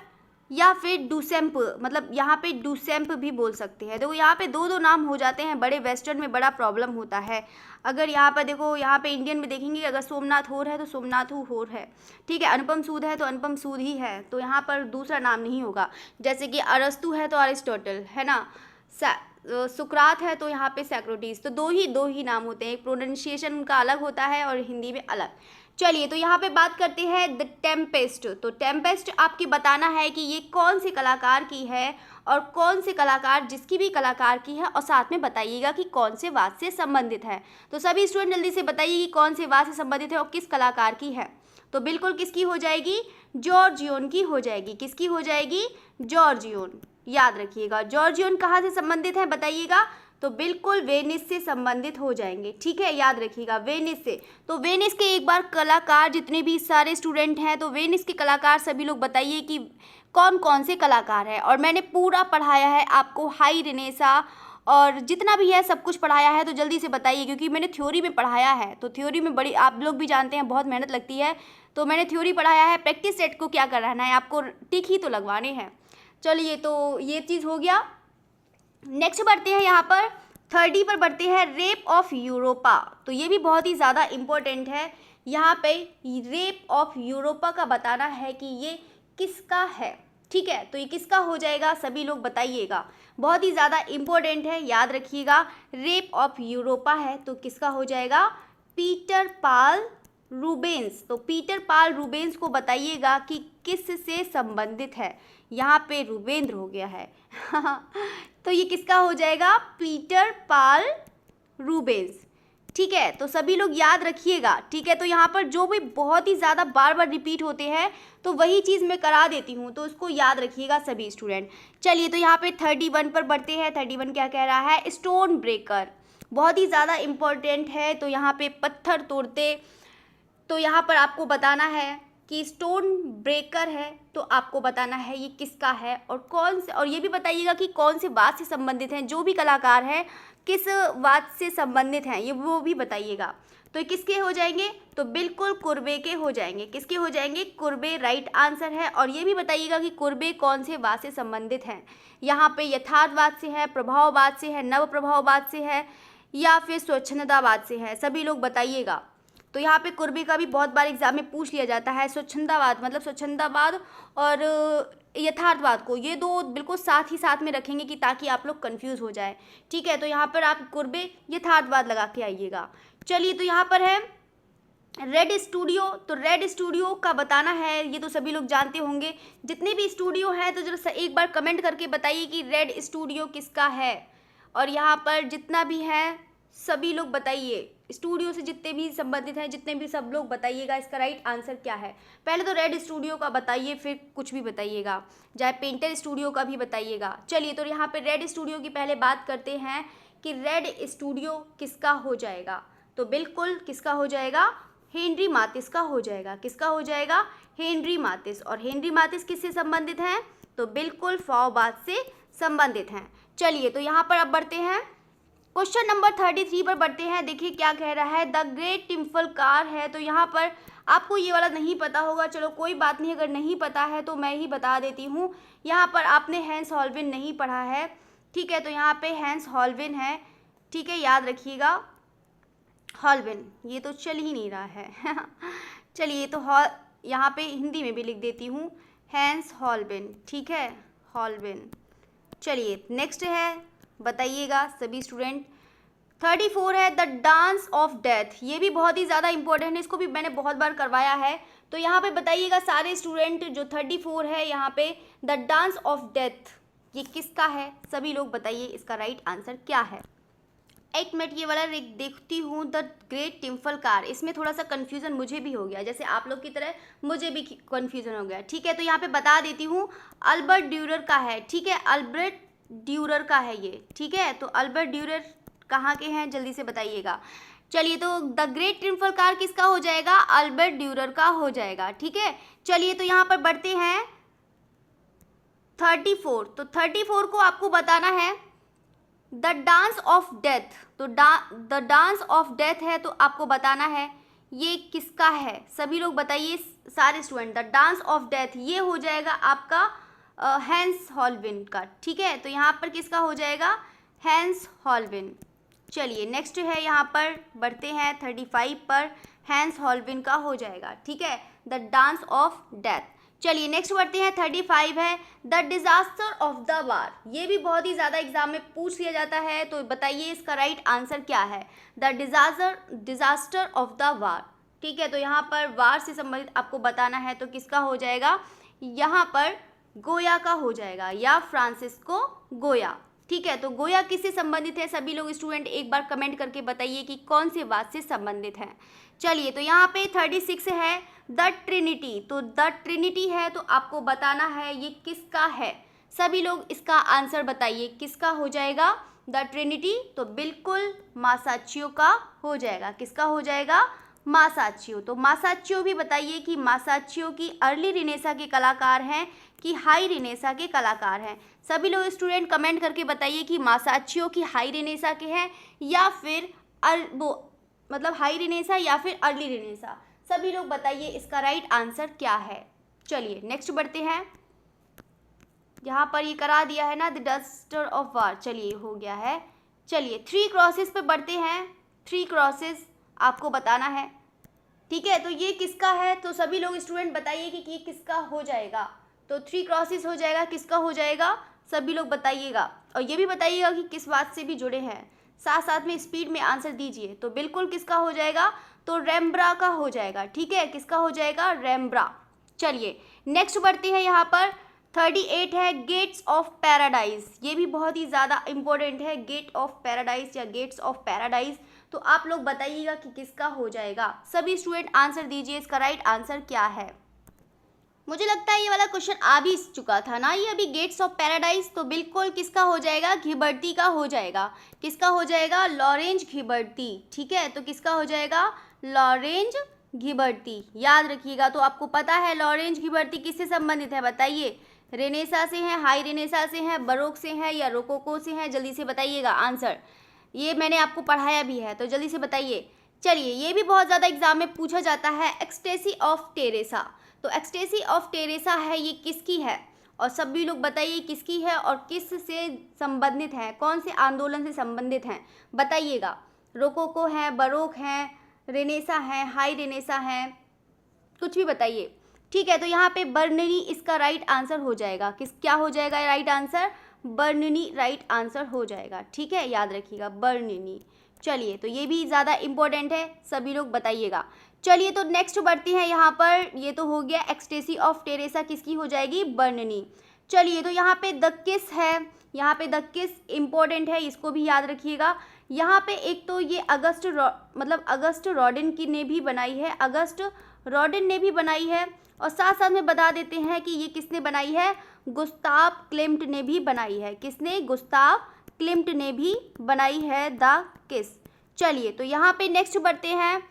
S1: या फिर डूसेम्प, मतलब यहाँ पे डूसेम्प भी बोल सकते हैं। देखो यहाँ पे दो दो नाम हो जाते हैं, बड़े वेस्टर्न में बड़ा प्रॉब्लम होता है। अगर यहाँ पर देखो, यहाँ पे इंडियन में देखेंगे, अगर सोमनाथ होर है तो सोमनाथ होर है। ठीक है, अनुपम सूद है तो अनुपम सूद ही है, तो यहाँ पर दूसरा नाम नहीं होगा। जैसे कि अरस्तु है तो अरिस्टोटल है ना, सुकरात है तो यहाँ पे सैक्रोटीज। तो दो ही नाम होते हैं, एक प्रोनाउंसिएशन उनका अलग होता है और हिंदी में अलग। चलिए तो यहाँ पे बात करते हैं द टेम्पेस्ट। तो टेम्पेस्ट आपकी बताना है कि ये कौन से कलाकार की है और कौन से कलाकार जिसकी भी कलाकार की है, और साथ में बताइएगा कि कौन से वाद से संबंधित है। तो सभी स्टूडेंट जल्दी से बताइए कि कौन से वाद से संबंधित है और किस कलाकार की है। तो बिल्कुल किसकी हो जाएगी, जॉर्जियन की हो जाएगी। किसकी हो जाएगी, जॉर्जियन, याद रखिएगा। जॉर्जियन कहाँ से संबंधित है बताइएगा, तो बिल्कुल वेनिस से संबंधित हो जाएंगे। ठीक है, याद रखिएगा, वेनिस से। तो वेनिस के एक बार कलाकार जितने भी सारे स्टूडेंट हैं, तो वेनिस के कलाकार सभी लोग बताइए कि कौन कौन से कलाकार हैं। और मैंने पूरा पढ़ाया है आपको, हाई रेनेसा और जितना भी है सब कुछ पढ़ाया है, तो जल्दी से बताइए, क्योंकि मैंने थ्योरी में पढ़ाया है। तो थ्योरी में बड़ी, आप लोग भी जानते हैं, बहुत मेहनत लगती है, तो मैंने थ्योरी पढ़ाया है। प्रैक्टिस सेट को क्या करना है, आपको टिक ही तो लगवाने हैं। चलिए तो ये चीज़ हो गया। नेक्स्ट बढ़ते हैं यहाँ पर 30 पर बढ़ते हैं, रेप ऑफ यूरोपा। तो ये भी बहुत ही ज़्यादा इम्पोर्टेंट है। यहाँ पे रेप ऑफ यूरोपा का बताना है कि ये किसका है, ठीक है। तो ये किसका हो जाएगा, सभी लोग बताइएगा, बहुत ही ज़्यादा इम्पोर्टेंट है, याद रखिएगा। रेप ऑफ यूरोपा है तो किसका हो जाएगा, पीटर पाल रूबेंस। तो पीटर पाल रूबेंस को बताइएगा कि किस से संबंधित है। यहाँ पे रूबेंद्र हो गया है तो ये किसका हो जाएगा, पीटर पाल रूबेंस, ठीक है। तो सभी लोग याद रखिएगा, ठीक है। तो यहाँ पर जो भी बहुत ही ज़्यादा बार बार रिपीट होते हैं तो वही चीज़ मैं करा देती हूँ, तो उसको याद रखिएगा सभी स्टूडेंट। चलिए तो यहाँ पे 31 पर बढ़ते हैं। 31 क्या कह रहा है, स्टोन ब्रेकर, बहुत ही ज़्यादा इम्पोर्टेंट है। तो यहाँ पे पत्थर तोड़ते, तो यहाँ पर आपको बताना है कि स्टोन ब्रेकर है, तो आपको बताना है ये किसका है और कौन से, और ये भी बताइएगा कि कौन से वाद से संबंधित हैं, जो भी कलाकार हैं किस वाद से संबंधित हैं, ये वो भी बताइएगा। तो किसके हो जाएंगे, तो बिल्कुल कुर्बे के हो जाएंगे। किसके हो जाएंगे, कुर्बे राइट आंसर है। और ये भी बताइएगा कि कुर्बे कौन से वाद से संबंधित हैं। यहाँ पे यथार्थवाद से है, प्रभाववाद से है, नव प्रभाववाद से है, या फिर स्वच्छंदतावाद से है, सभी लोग बताइएगा। तो यहाँ पे कुर्बे का भी बहुत बार एग्जाम में पूछ लिया जाता है। स्वच्छंदतावाद मतलब स्वच्छंदतावाद और यथार्थवाद को, ये दो बिल्कुल साथ ही साथ में रखेंगे कि ताकि आप लोग कंफ्यूज हो जाए, ठीक है। तो यहाँ पर आप कुर्बे यथार्थवाद लगा के आइएगा। चलिए तो यहाँ पर है रेड स्टूडियो। तो रेड स्टूडियो का बताना है, ये तो सभी लोग जानते होंगे, जितने भी स्टूडियो हैं तो जरा एक बार कमेंट करके बताइए कि रेड स्टूडियो किसका है। और यहाँ पर जितना भी है सभी लोग बताइए, स्टूडियो से जितने भी संबंधित हैं, जितने भी सब लोग बताइएगा इसका राइट आंसर क्या है। पहले तो रेड स्टूडियो का बताइए, फिर कुछ भी बताइएगा, चाहे पेंटर स्टूडियो का भी बताइएगा। चलिए तो यहाँ पे रेड स्टूडियो की पहले बात करते हैं कि रेड स्टूडियो किसका हो जाएगा। तो बिल्कुल किसका हो जाएगा, हेनरी मातिस का हो जाएगा। किसका हो जाएगा, हेनरी मातिस। और हेनरी मातिस किससे संबंधित हैं, तो बिल्कुल फाओवाद से संबंधित हैं। चलिए तो यहाँ पर अब बढ़ते हैं, क्वेश्चन नंबर 33 पर बढ़ते हैं। देखिए क्या कह रहा है, द ग्रेट टिम्फल कार है। तो यहाँ पर आपको ये वाला नहीं पता होगा, चलो कोई बात नहीं, अगर नहीं पता है तो मैं ही बता देती हूँ। यहाँ पर आपने हैंस हॉलविन नहीं पढ़ा है, ठीक है। तो यहाँ पे हैंस हॉलविन है, ठीक है, याद रखिएगा। हॉलविन ये तो चल ही नहीं रहा है चलिए तो यहाँ पे हिंदी में भी लिख देती हूँ, हैंस हॉलविन, ठीक है, हॉलविन। चलिए नेक्स्ट है, बताइएगा सभी स्टूडेंट। 34 है द डांस ऑफ डेथ। ये भी बहुत ही ज़्यादा इंपॉर्टेंट है, इसको भी मैंने बहुत बार करवाया है। तो यहाँ पे बताइएगा सारे स्टूडेंट, जो 34 है यहाँ पे द डांस ऑफ डेथ, ये किसका है, सभी लोग बताइए इसका राइट आंसर क्या है। एक मिनट ये वाला देखती हूँ, द ग्रेट टिम्फल कार, इसमें थोड़ा सा कन्फ्यूज़न मुझे भी हो गया, जैसे आप लोग की तरह मुझे भी कन्फ्यूज़न हो गया, ठीक है। तो यहाँ पे बता देती हूँ, अल्बर्ट ड्यूरर का है, ठीक है, अल्बर्ट ड्यूरर का है ये, ठीक है। तो अल्बर्ट ड्यूरर कहाँ के हैं, जल्दी से बताइएगा। चलिए तो द ग्रेट टिम्फल कार किसका हो जाएगा, अल्बर्ट ड्यूरर का हो जाएगा, ठीक है। चलिए तो यहाँ पर बढ़ते हैं 34। तो 34 को आपको बताना है द डांस ऑफ डेथ। तो द डांस ऑफ डेथ है, तो आपको बताना है ये किसका है, सभी लोग बताइए सारे student. The dance of death ये हो जाएगा आपका हैंस हॉलविन का, ठीक है। तो यहाँ पर किसका हो जाएगा, हैंस हॉलविन। चलिए नेक्स्ट है, यहाँ पर बढ़ते हैं 35 पर, हैंस हॉलविन का हो जाएगा, ठीक है, द डांस ऑफ डेथ। चलिए नेक्स्ट बढ़ते हैं 35 है the disaster of the war. ये भी बहुत ही ज़्यादा एग्जाम में पूछ लिया जाता है, तो बताइए इसका राइट आंसर क्या है, the disaster of the war, ठीक है। तो यहाँ पर वार से संबंधित आपको बताना है, तो किसका हो जाएगा, यहाँ पर गोया का हो जाएगा, या फ्रांसिस्को गोया, ठीक है। तो गोया किससे संबंधित है, सभी लोग स्टूडेंट एक बार कमेंट करके बताइए कि कौन से वाद से संबंधित है। चलिए तो यहाँ पे 36 है द ट्रिनिटी। तो द ट्रिनिटी है, तो आपको बताना है ये किसका है, सभी लोग इसका आंसर बताइए, किसका हो जाएगा द ट्रिनिटी। तो बिल्कुल मासाचियो का हो जाएगा। किसका हो जाएगा, मासाचियो। तो मासाचियो भी बताइए कि मासाचियो की अर्ली रिनेसा के कलाकार हैं कि हाई रिनेसा के कलाकार हैं, सभी लोग स्टूडेंट कमेंट करके बताइए कि मासाचियो की हाई रिनेसा के हैं या फिर मतलब हाई रिनेसा या फिर अर्ली रिनेसा, सभी लोग बताइए इसका राइट आंसर क्या है। चलिए नेक्स्ट बढ़ते हैं, यहाँ पर ये करा दिया है ना द डस्टर ऑफ वार, चलिए हो गया है, चलिए 3 क्रॉसेस पे बढ़ते हैं। 3 क्रॉसेस आपको बताना है, ठीक है। तो ये किसका है, तो सभी लोग स्टूडेंट बताइए कि ये किसका हो जाएगा। तो 3 क्रॉसेस हो जाएगा, किसका हो जाएगा, सभी लोग बताइएगा। और ये भी बताइएगा कि किस बात से भी जुड़े हैं, साथ साथ में स्पीड में आंसर दीजिए। तो बिल्कुल किसका हो जाएगा, तो रेम्ब्रा का हो जाएगा, ठीक है। किसका हो जाएगा, रेम्ब्रा। चलिए नेक्स्ट बढ़ते हैं, यहाँ पर 38 है गेट्स ऑफ पैराडाइज। ये भी बहुत ही ज़्यादा इंपॉर्टेंट है, गेट ऑफ पैराडाइज या गेट्स ऑफ पैराडाइज। तो आप लोग बताइएगा कि किसका हो जाएगा, सभी स्टूडेंट आंसर दीजिए, इसका राइट आंसर क्या है। मुझे लगता है ये वाला क्वेश्चन आ भी चुका था ना, ये अभी गेट्स ऑफ पैराडाइज। तो बिल्कुल किसका हो जाएगा, घिबर्ती का हो जाएगा। किसका हो जाएगा, लॉरेंज घिबर्ती, ठीक है। तो किसका हो जाएगा, लॉरेंज घिबर्ती, याद रखिएगा। तो आपको पता है लॉरेंज घिबर्ती किससे संबंधित है, बताइए। रेनेसा से है, हाई रेनेसा से है, बरोक से है या रोकोको से है, जल्दी से बताइएगा आंसर। ये मैंने आपको पढ़ाया भी है, तो जल्दी से बताइए। चलिए ये भी बहुत ज़्यादा एग्जाम में पूछा जाता है, एक्सटेसी ऑफ टेरेसा। तो एक्सटेसी ऑफ टेरेसा है, ये किसकी है, और सभी लोग बताइए किसकी है और किस से संबंधित है, कौन से आंदोलन से संबंधित हैं, बताइएगा। रोकोको है, बरोक है, रेनेसा है, हाई रेनेसा है, कुछ भी बताइए, ठीक है। तो यहाँ पे बर्ननी इसका राइट आंसर हो जाएगा। क्या हो जाएगा राइट आंसर, बर्ननी राइट आंसर हो जाएगा, ठीक है, याद रखिएगा बर्ननी। चलिए तो ये भी ज़्यादा इम्पोर्टेंट है, सभी लोग बताइएगा। चलिए तो नेक्स्ट बढ़ती हैं यहाँ पर, ये तो हो गया एक्सटेसी ऑफ टेरेसा किसकी हो जाएगी, बर्ननी। चलिए तो यहाँ पे द किस है, यहाँ पे द किस इम्पोर्टेंट है, इसको भी याद रखिएगा। यहाँ पे एक तो ये अगस्ट रॉडिन की ने भी बनाई है, अगस्ट रॉडिन ने भी बनाई है, और साथ साथ में बता देते हैं कि ये किसने बनाई है, गुस्ताव क्लिम्ट ने भी बनाई है। किसने, गुस्ताव क्लिम्ट ने भी बनाई है द किस। चलिए तो यहाँ पे नेक्स्ट बढ़ते हैं,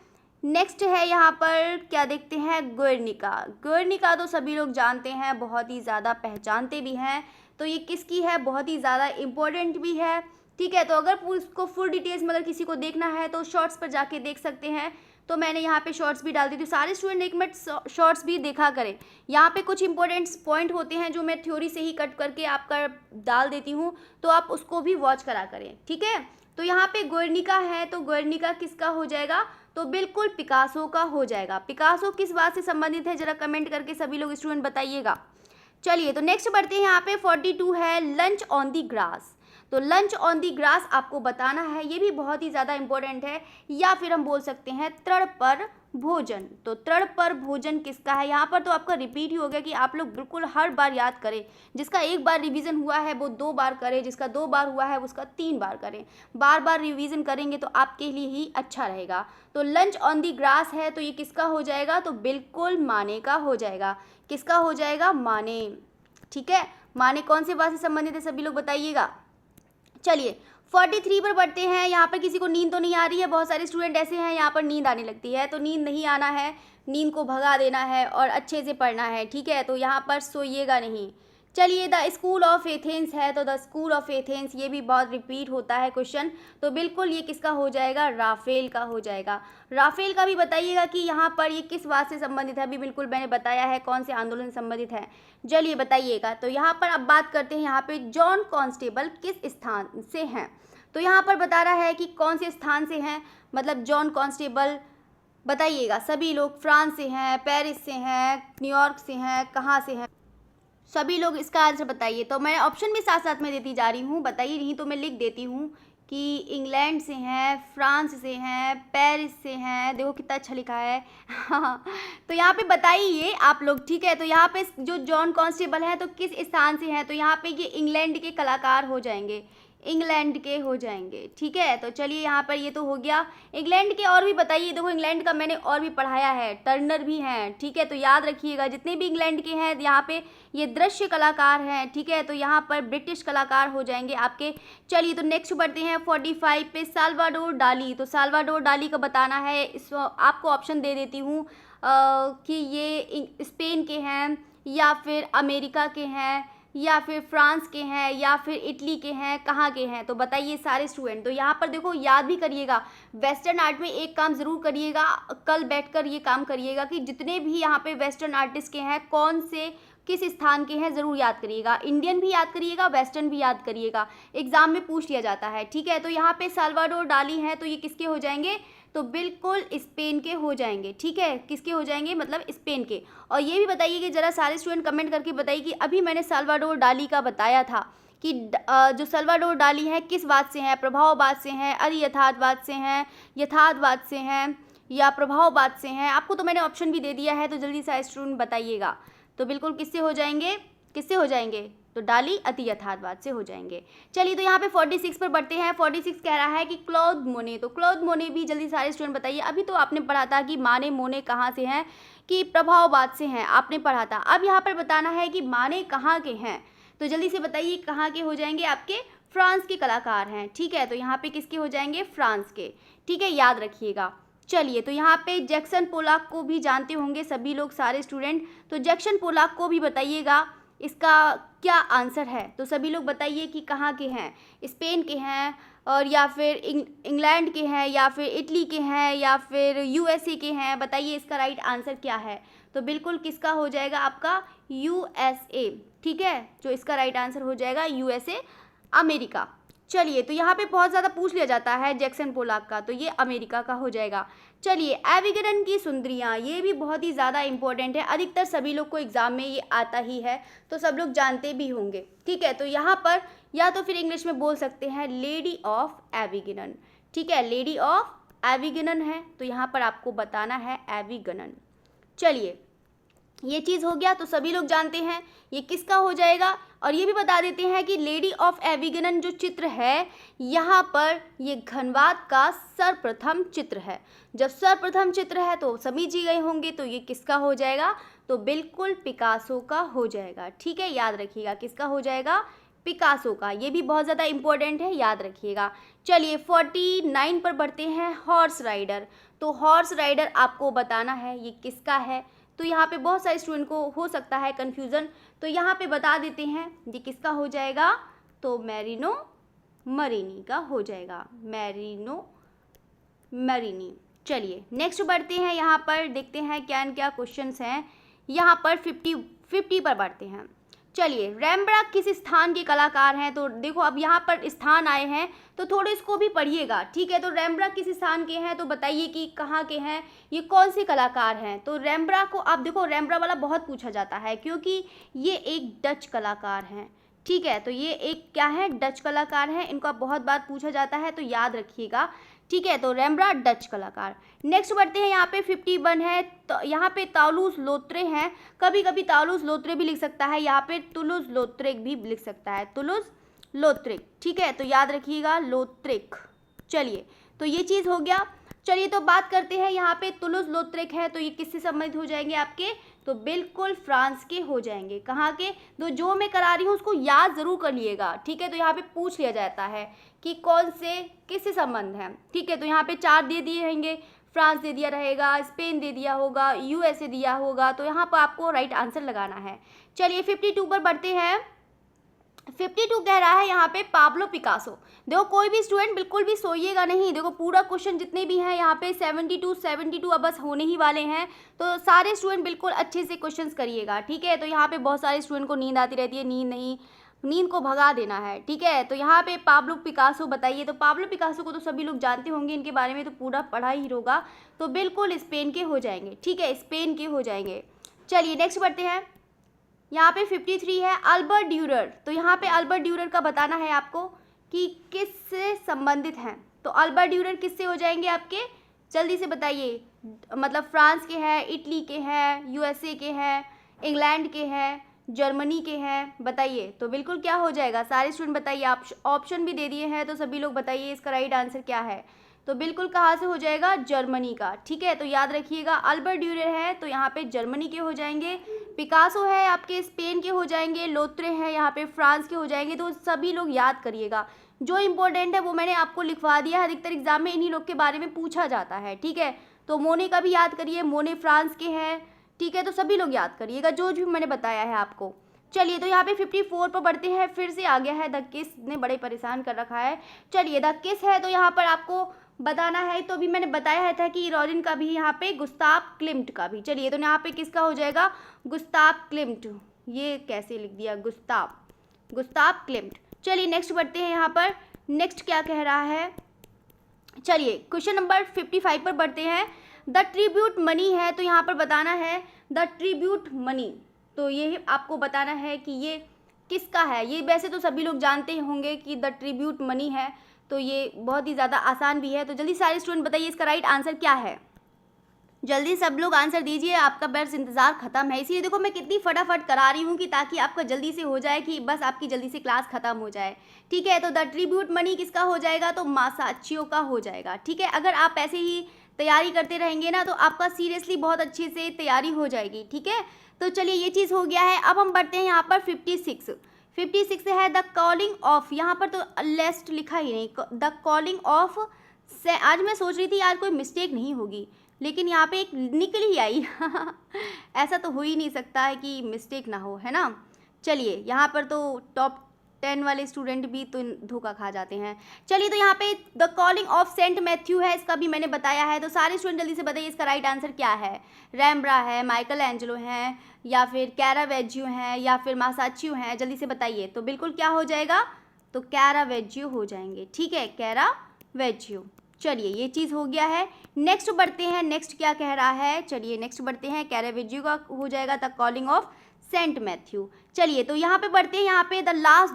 S1: नेक्स्ट है यहाँ पर क्या देखते हैं, गुर्निका। गुर्निका तो सभी लोग जानते हैं, बहुत ही ज़्यादा पहचानते भी हैं। तो ये किसकी है, बहुत ही ज़्यादा इम्पोर्टेंट भी है, ठीक है। तो अगर उसको फुल डिटेल्स में अगर किसी को देखना है तो शॉर्ट्स पर जाके देख सकते हैं। तो मैंने यहाँ पे शॉर्ट्स भी डाल दी थी, सारे स्टूडेंट एक मिनट शॉर्ट्स भी देखा करें। यहाँ पे कुछ इंपॉर्टेंट पॉइंट होते हैं जो मैं थ्योरी से ही कट करके आपका डाल देती हूँ, तो आप उसको भी वॉच करा करें, ठीक है। तो यहाँ पे गुर्निका है, तो गुर्निका किसका हो जाएगा, तो बिल्कुल पिकासो का हो जाएगा। पिकासो किस बात से संबंधित है, जरा कमेंट करके सभी लोग स्टूडेंट बताइएगा। चलिए तो नेक्स्ट बढ़ते हैं, यहाँ पे 42 है लंच ऑन दी ग्रास। तो लंच ऑन दी ग्रास आपको बताना है, ये भी बहुत ही ज़्यादा इंपॉर्टेंट है, या फिर हम बोल सकते हैं तृण पर भोजन। तो तृण पर भोजन किसका है, यहाँ पर तो आपका रिपीट ही हो गया कि आप लोग बिल्कुल हर बार याद करें। जिसका एक बार रिवीजन हुआ है वो 2 बार करें, जिसका 2 बार हुआ है उसका 3 बार करें। बार बार रिवीजन करेंगे तो आपके लिए ही अच्छा रहेगा। तो लंच ऑन दी ग्रास है, तो ये किसका हो जाएगा, तो बिल्कुल माने का हो जाएगा। किसका हो जाएगा, माने, ठीक है। माने कौन से बात से संबंधित है, सभी लोग बताइएगा। चलिए 43 पर बढ़ते हैं। यहाँ पर किसी को नींद तो नहीं आ रही है, बहुत सारे स्टूडेंट ऐसे हैं यहाँ पर नींद आने लगती है, तो नींद नहीं आना है, नींद को भगा देना है और अच्छे से पढ़ना है, ठीक है। तो यहाँ पर सोइएगा नहीं। चलिए द स्कूल ऑफ एथेंस है, तो द स्कूल ऑफ एथेंस ये भी बहुत रिपीट होता है क्वेश्चन, तो बिल्कुल ये किसका हो जाएगा, राफेल का हो जाएगा। राफेल का भी बताइएगा कि यहाँ पर ये किस बात से संबंधित है, अभी बिल्कुल मैंने बताया है कौन से आंदोलन से संबंधित है, चलिए बताइएगा। तो यहाँ पर अब बात करते हैं, यहाँ पे जॉन कॉन्स्टेबल किस स्थान से हैं। तो यहाँ पर बता रहा है कि कौन से स्थान से हैं, मतलब जॉन कॉन्स्टेबल बताइएगा सभी लोग। फ्रांस से हैं, पेरिस से हैं, न्यूयॉर्क से हैं, कहाँ से हैं, सभी लोग इसका आंसर बताइए। तो मैं ऑप्शन भी साथ साथ में देती जा रही हूँ, बताइए, नहीं तो मैं लिख देती हूँ कि इंग्लैंड से हैं, फ्रांस से हैं, पेरिस से हैं, देखो कितना अच्छा लिखा है तो यहाँ पे बताइए आप लोग, ठीक है। तो यहाँ पे जो जॉन कॉन्स्टेबल है तो किस स्थान से हैं, तो यहाँ पे ये इंग्लैंड के कलाकार हो जाएंगे, इंग्लैंड के हो जाएंगे, ठीक है। तो चलिए यहाँ पर ये तो हो गया इंग्लैंड के, और भी बताइए, देखो इंग्लैंड का मैंने और भी पढ़ाया है, टर्नर भी हैं, ठीक है। तो याद रखिएगा जितने भी इंग्लैंड के हैं यहाँ पे ये दृश्य कलाकार हैं, ठीक है। तो यहाँ पर ब्रिटिश कलाकार हो जाएंगे आपके। चलिए तो नेक्स्ट बढ़ते हैं 45 पे, साल्वाडोर डाली। तो साल्वाडोर डाली का बताना है, इस आपको ऑप्शन दे देती हूँ कि ये स्पेन के हैं या फिर अमेरिका के हैं या फिर फ्रांस के हैं या फिर इटली के हैं, कहाँ के हैं, तो बताइए सारे स्टूडेंट। तो यहाँ पर देखो याद भी करिएगा, वेस्टर्न आर्ट में एक काम ज़रूर करिएगा, कल बैठकर ये काम करिएगा कि जितने भी यहाँ पे वेस्टर्न आर्टिस्ट के हैं किस स्थान के हैं ज़रूर याद करिएगा। इंडियन भी याद करिएगा, वेस्टर्न भी याद करिएगा, एग्जाम में पूछ लिया जाता है, ठीक है। तो यहाँ पे साल्वाडोर डाली हैं तो ये किसके हो जाएंगे, तो बिल्कुल स्पेन के हो जाएंगे, ठीक है। किसके हो जाएंगे, मतलब स्पेन के। और ये भी बताइए कि ज़रा सारे स्टूडेंट कमेंट करके बताइए कि अभी मैंने साल्वाडोर डाली का बताया था कि जो साल्वाडोर डाली है किस बात से हैं, प्रभाववाद से हैं, अरे यथार्थवाद से हैं, यथार्थवाद से हैं या प्रभाववाद से हैं। आपको तो मैंने ऑप्शन भी दे दिया है, तो जल्दी से स्टूडेंट बताइएगा। तो बिल्कुल किससे हो जाएंगे, किससे हो जाएंगे, तो डाली अति यथार्थवाद से हो जाएंगे। चलिए तो यहाँ पे 46 पर बढ़ते हैं। 46 कह रहा है कि क्लॉद मोने, तो क्लॉद मोने भी जल्दी सारे स्टूडेंट बताइए। अभी तो आपने पढ़ा था कि माने मोने कहाँ से हैं, कि प्रभाववाद से हैं, आपने पढ़ा था। अब यहाँ पर बताना है कि माने कहाँ के हैं, तो जल्दी से बताइए कहाँ के हो जाएंगे, आपके फ्रांस के कलाकार हैं, ठीक है। तो यहाँ पे किसके हो जाएंगे, फ्रांस के, ठीक है, याद रखिएगा। चलिए तो यहाँ पे जैक्सन पोलाक को भी जानते होंगे सभी लोग, सारे स्टूडेंट, तो जैक्सन पोलाक को भी बताइएगा इसका क्या आंसर है। तो सभी लोग बताइए कि कहाँ के हैं, स्पेन के हैं और या फिर इंग्लैंड के हैं या फिर इटली के हैं या फिर यूएसए के हैं, बताइए इसका राइट आंसर क्या है। तो बिल्कुल किसका हो जाएगा, आपका यूएसए, ठीक है, जो इसका राइट आंसर हो जाएगा यूएसए, अमेरिका। चलिए तो यहाँ पे बहुत ज़्यादा पूछ लिया जाता है जैक्सन पोलाक का, तो ये अमेरिका का हो जाएगा। चलिए एविगन की सुंदरियाँ, ये भी बहुत ही ज़्यादा इंपॉर्टेंट है, अधिकतर सभी लोग को एग्जाम में ये आता ही है, तो सब लोग जानते भी होंगे, ठीक है। तो यहाँ पर या तो फिर इंग्लिश में बोल सकते हैं लेडी ऑफ एविगन, ठीक है, लेडी ऑफ एविगन है, तो यहाँ पर आपको बताना है एविगन। चलिए ये चीज़ हो गया, तो सभी लोग जानते हैं ये किसका हो जाएगा। और ये भी बता देते हैं कि लेडी ऑफ एविगन जो चित्र है, यहाँ पर ये घनवाद का सर्वप्रथम चित्र है। जब सर्वप्रथम चित्र है तो समझ ही गए होंगे, तो ये किसका हो जाएगा, तो बिल्कुल पिकासो का हो जाएगा, ठीक है, याद रखिएगा किसका हो जाएगा, पिकासो का। ये भी बहुत ज़्यादा इंपॉर्टेंट है, याद रखिएगा। चलिए 49 पर बढ़ते हैं, हॉर्स राइडर। तो हॉर्स राइडर आपको बताना है ये किसका है, तो यहाँ पे बहुत सारे स्टूडेंट को हो सकता है कन्फ्यूज़न, तो यहाँ पे बता देते हैं ये किसका हो जाएगा, तो मैरिनो मरीनी का हो जाएगा, मैरिनो मरीनी। चलिए नेक्स्ट बढ़ते हैं, यहाँ पर देखते हैं क्या क्या क्वेश्चंस हैं। यहाँ पर 50 पर बढ़ते हैं। चलिए रेम्ब्रांड किस स्थान के कलाकार हैं, तो देखो अब यहाँ पर स्थान आए हैं तो थोड़े इसको भी पढ़िएगा, ठीक है। तो रेम्ब्रांड किस स्थान के हैं, तो बताइए कि कहाँ के हैं, ये कौन से कलाकार हैं। तो रेम्ब्रांड को आप देखो, रेम्ब्रांड वाला बहुत पूछा जाता है क्योंकि ये एक डच कलाकार हैं, ठीक है। तो ये एक क्या है, डच कलाकार हैं, इनका बहुत बार पूछा जाता है, तो याद रखिएगा, ठीक है। तो रेम्ब्रांड डच कलाकार। नेक्स्ट बढ़ते हैं, यहाँ पे 51 है, तो यहाँ पे ताउलूस लोत्रे हैं, कभी कभी ताउलूस लोत्रे भी लिख सकता है, यहाँ पे तुलुस लोत्रेक भी लिख सकता है, तुलुस लोत्रेक, ठीक है, तो याद रखिएगा लोत्रेक। चलिए तो ये चीज़ हो गया। चलिए तो बात करते हैं, यहाँ पे तुलुस लोत्रेक है तो ये किससे संबंधित हो जाएंगे आपके, तो बिल्कुल फ्रांस के हो जाएंगे। कहाँ के, तो जो मैं करा रही हूँ उसको याद ज़रूर कर लिएगा, ठीक है। तो यहाँ पे पूछ लिया जाता है कि कौन से किससे संबंध है, ठीक है। तो यहाँ पे 4 दे दिए रहेंगे, फ्रांस दे दिया रहेगा, स्पेन दे दिया होगा, यूएसए दिया होगा, तो यहाँ पर आपको राइट आंसर लगाना है। चलिए 52 पर बढ़ते हैं। 52 कह रहा है यहाँ पे पाब्लो पिकासो। देखो कोई भी स्टूडेंट बिल्कुल भी सोइएगा नहीं, देखो पूरा क्वेश्चन जितने भी हैं यहाँ पे 72 अब बस होने ही वाले हैं, तो सारे स्टूडेंट बिल्कुल अच्छे से क्वेश्चंस करिएगा, ठीक है। तो यहाँ पे बहुत सारे स्टूडेंट को नींद आती रहती है, नींद नहीं, नींद को भगा देना है, ठीक है। तो यहाँ पे पाब्लो पिकासो बताइए, तो पाब्लो पिकासो को तो सभी लोग जानते होंगे, इनके बारे में तो पूरा पढ़ा ही होगा, तो बिल्कुल स्पेन के हो जाएंगे, ठीक है, स्पेन के हो जाएंगे। चलिए नेक्स्ट बढ़ते हैं, यहाँ पे 53 है अल्बर्ट ड्यूरर। तो यहाँ पे अल्बर्ट ड्यूरर का बताना है आपको कि किससे संबंधित हैं, तो अल्बर्ट ड्यूरर किससे हो जाएंगे आपके, जल्दी से बताइए, मतलब फ्रांस के हैं, इटली के हैं, यूएसए के हैं, इंग्लैंड के हैं, जर्मनी के हैं, बताइए। तो बिल्कुल क्या हो जाएगा, सारे स्टूडेंट बताइए, आप ऑप्शन भी दे दिए हैं, तो सभी लोग बताइए इसका राइट आंसर क्या है। तो बिल्कुल कहाँ से हो जाएगा, जर्मनी का, ठीक है। तो याद रखिएगा अल्बर्ट ड्यूरर है तो यहाँ पे जर्मनी के हो जाएंगे, पिकासो है आपके स्पेन के हो जाएंगे, लोत्रे हैं यहाँ पे फ्रांस के हो जाएंगे, तो सभी लोग याद करिएगा। जो इंपॉर्टेंट है वो मैंने आपको लिखवा दिया है, अधिकतर एग्जाम में इन्हीं लोग के बारे में पूछा जाता है, ठीक है। तो मोने का भी याद करिए, मोने फ्रांस के हैं, ठीक है। तो सभी लोग याद करिएगा जो भी मैंने बताया है आपको। चलिए तो यहाँ पे 54 पर बढ़ते हैं, फिर से आ गया है द किस, ने बड़े परेशान कर रखा है। चलिए द किस है तो यहाँ पर आपको बताना है, तो अभी मैंने बताया था कि रॉलिन का भी यहाँ पे, गुस्ताव क्लिम्ट का भी। चलिए तो यहाँ पे किसका हो जाएगा, गुस्ताव क्लिम्ट, ये कैसे लिख दिया, गुस्ताव क्लिम्ट। चलिए नेक्स्ट बढ़ते हैं यहाँ पर, नेक्स्ट क्या कह रहा है। चलिए क्वेश्चन नंबर 55 पर बढ़ते हैं। द ट्रिब्यूट मनी है, तो यहाँ पर बताना है द ट्रिब्यूट मनी, तो ये आपको बताना है कि ये किसका है। ये वैसे तो सभी लोग जानते होंगे कि द ट्रिब्यूट मनी है, तो ये बहुत ही ज़्यादा आसान भी है। तो जल्दी सारे स्टूडेंट बताइए इसका राइट आंसर क्या है। जल्दी सब लोग आंसर दीजिए, आपका बस इंतज़ार ख़त्म है। इसीलिए देखो मैं कितनी फटाफट करा रही हूँ कि ताकि आपका जल्दी से हो जाए, कि बस आपकी जल्दी से क्लास ख़त्म हो जाए। ठीक है, तो द ट्रिब्यूट मनी किसका हो जाएगा, तो मासाचियो का हो जाएगा। ठीक है, अगर आप ऐसे ही तैयारी करते रहेंगे ना तो आपका सीरियसली बहुत अच्छे से तैयारी हो जाएगी। ठीक है, तो चलिए ये चीज़ हो गया है। अब हम बढ़ते हैं यहाँ पर 56 है द कॉलिंग ऑफ, यहाँ पर तो लेस्ट लिखा ही नहीं, द कॉलिंग ऑफ। आज मैं सोच रही थी यार कोई मिस्टेक नहीं होगी, लेकिन यहाँ पे एक निकल ही आई ऐसा तो हो ही नहीं सकता है कि मिस्टेक ना हो, है ना। चलिए यहाँ पर तो टॉप 10 वाले स्टूडेंट भी तो धोखा खा जाते हैं। चलिए तो यहाँ पे the calling of Saint Matthew है, इसका भी मैंने बताया है। तो सारे स्टूडेंट जल्दी से बताइए इसका राइट आंसर क्या है। रैम्ब्रा है, माइकल एंजेलो हैं, या फिर कैरावेजियो हैं, या फिर मासाचियो हैं, जल्दी से बताइए। तो बिल्कुल क्या हो जाएगा, तो कैरावेजियो हो जाएंगे। ठीक है, कैरावेजियो। चलिए ये चीज़ हो गया है। नेक्स्ट बढ़ते हैं, नेक्स्ट क्या कह रहा है। चलिए नेक्स्ट बढ़ते हैं, कैरावेजियो का हो जाएगा the calling of Saint Matthew. चलिए तो यहाँ पे बढ़ते हैं, यहाँ पे द लास्ट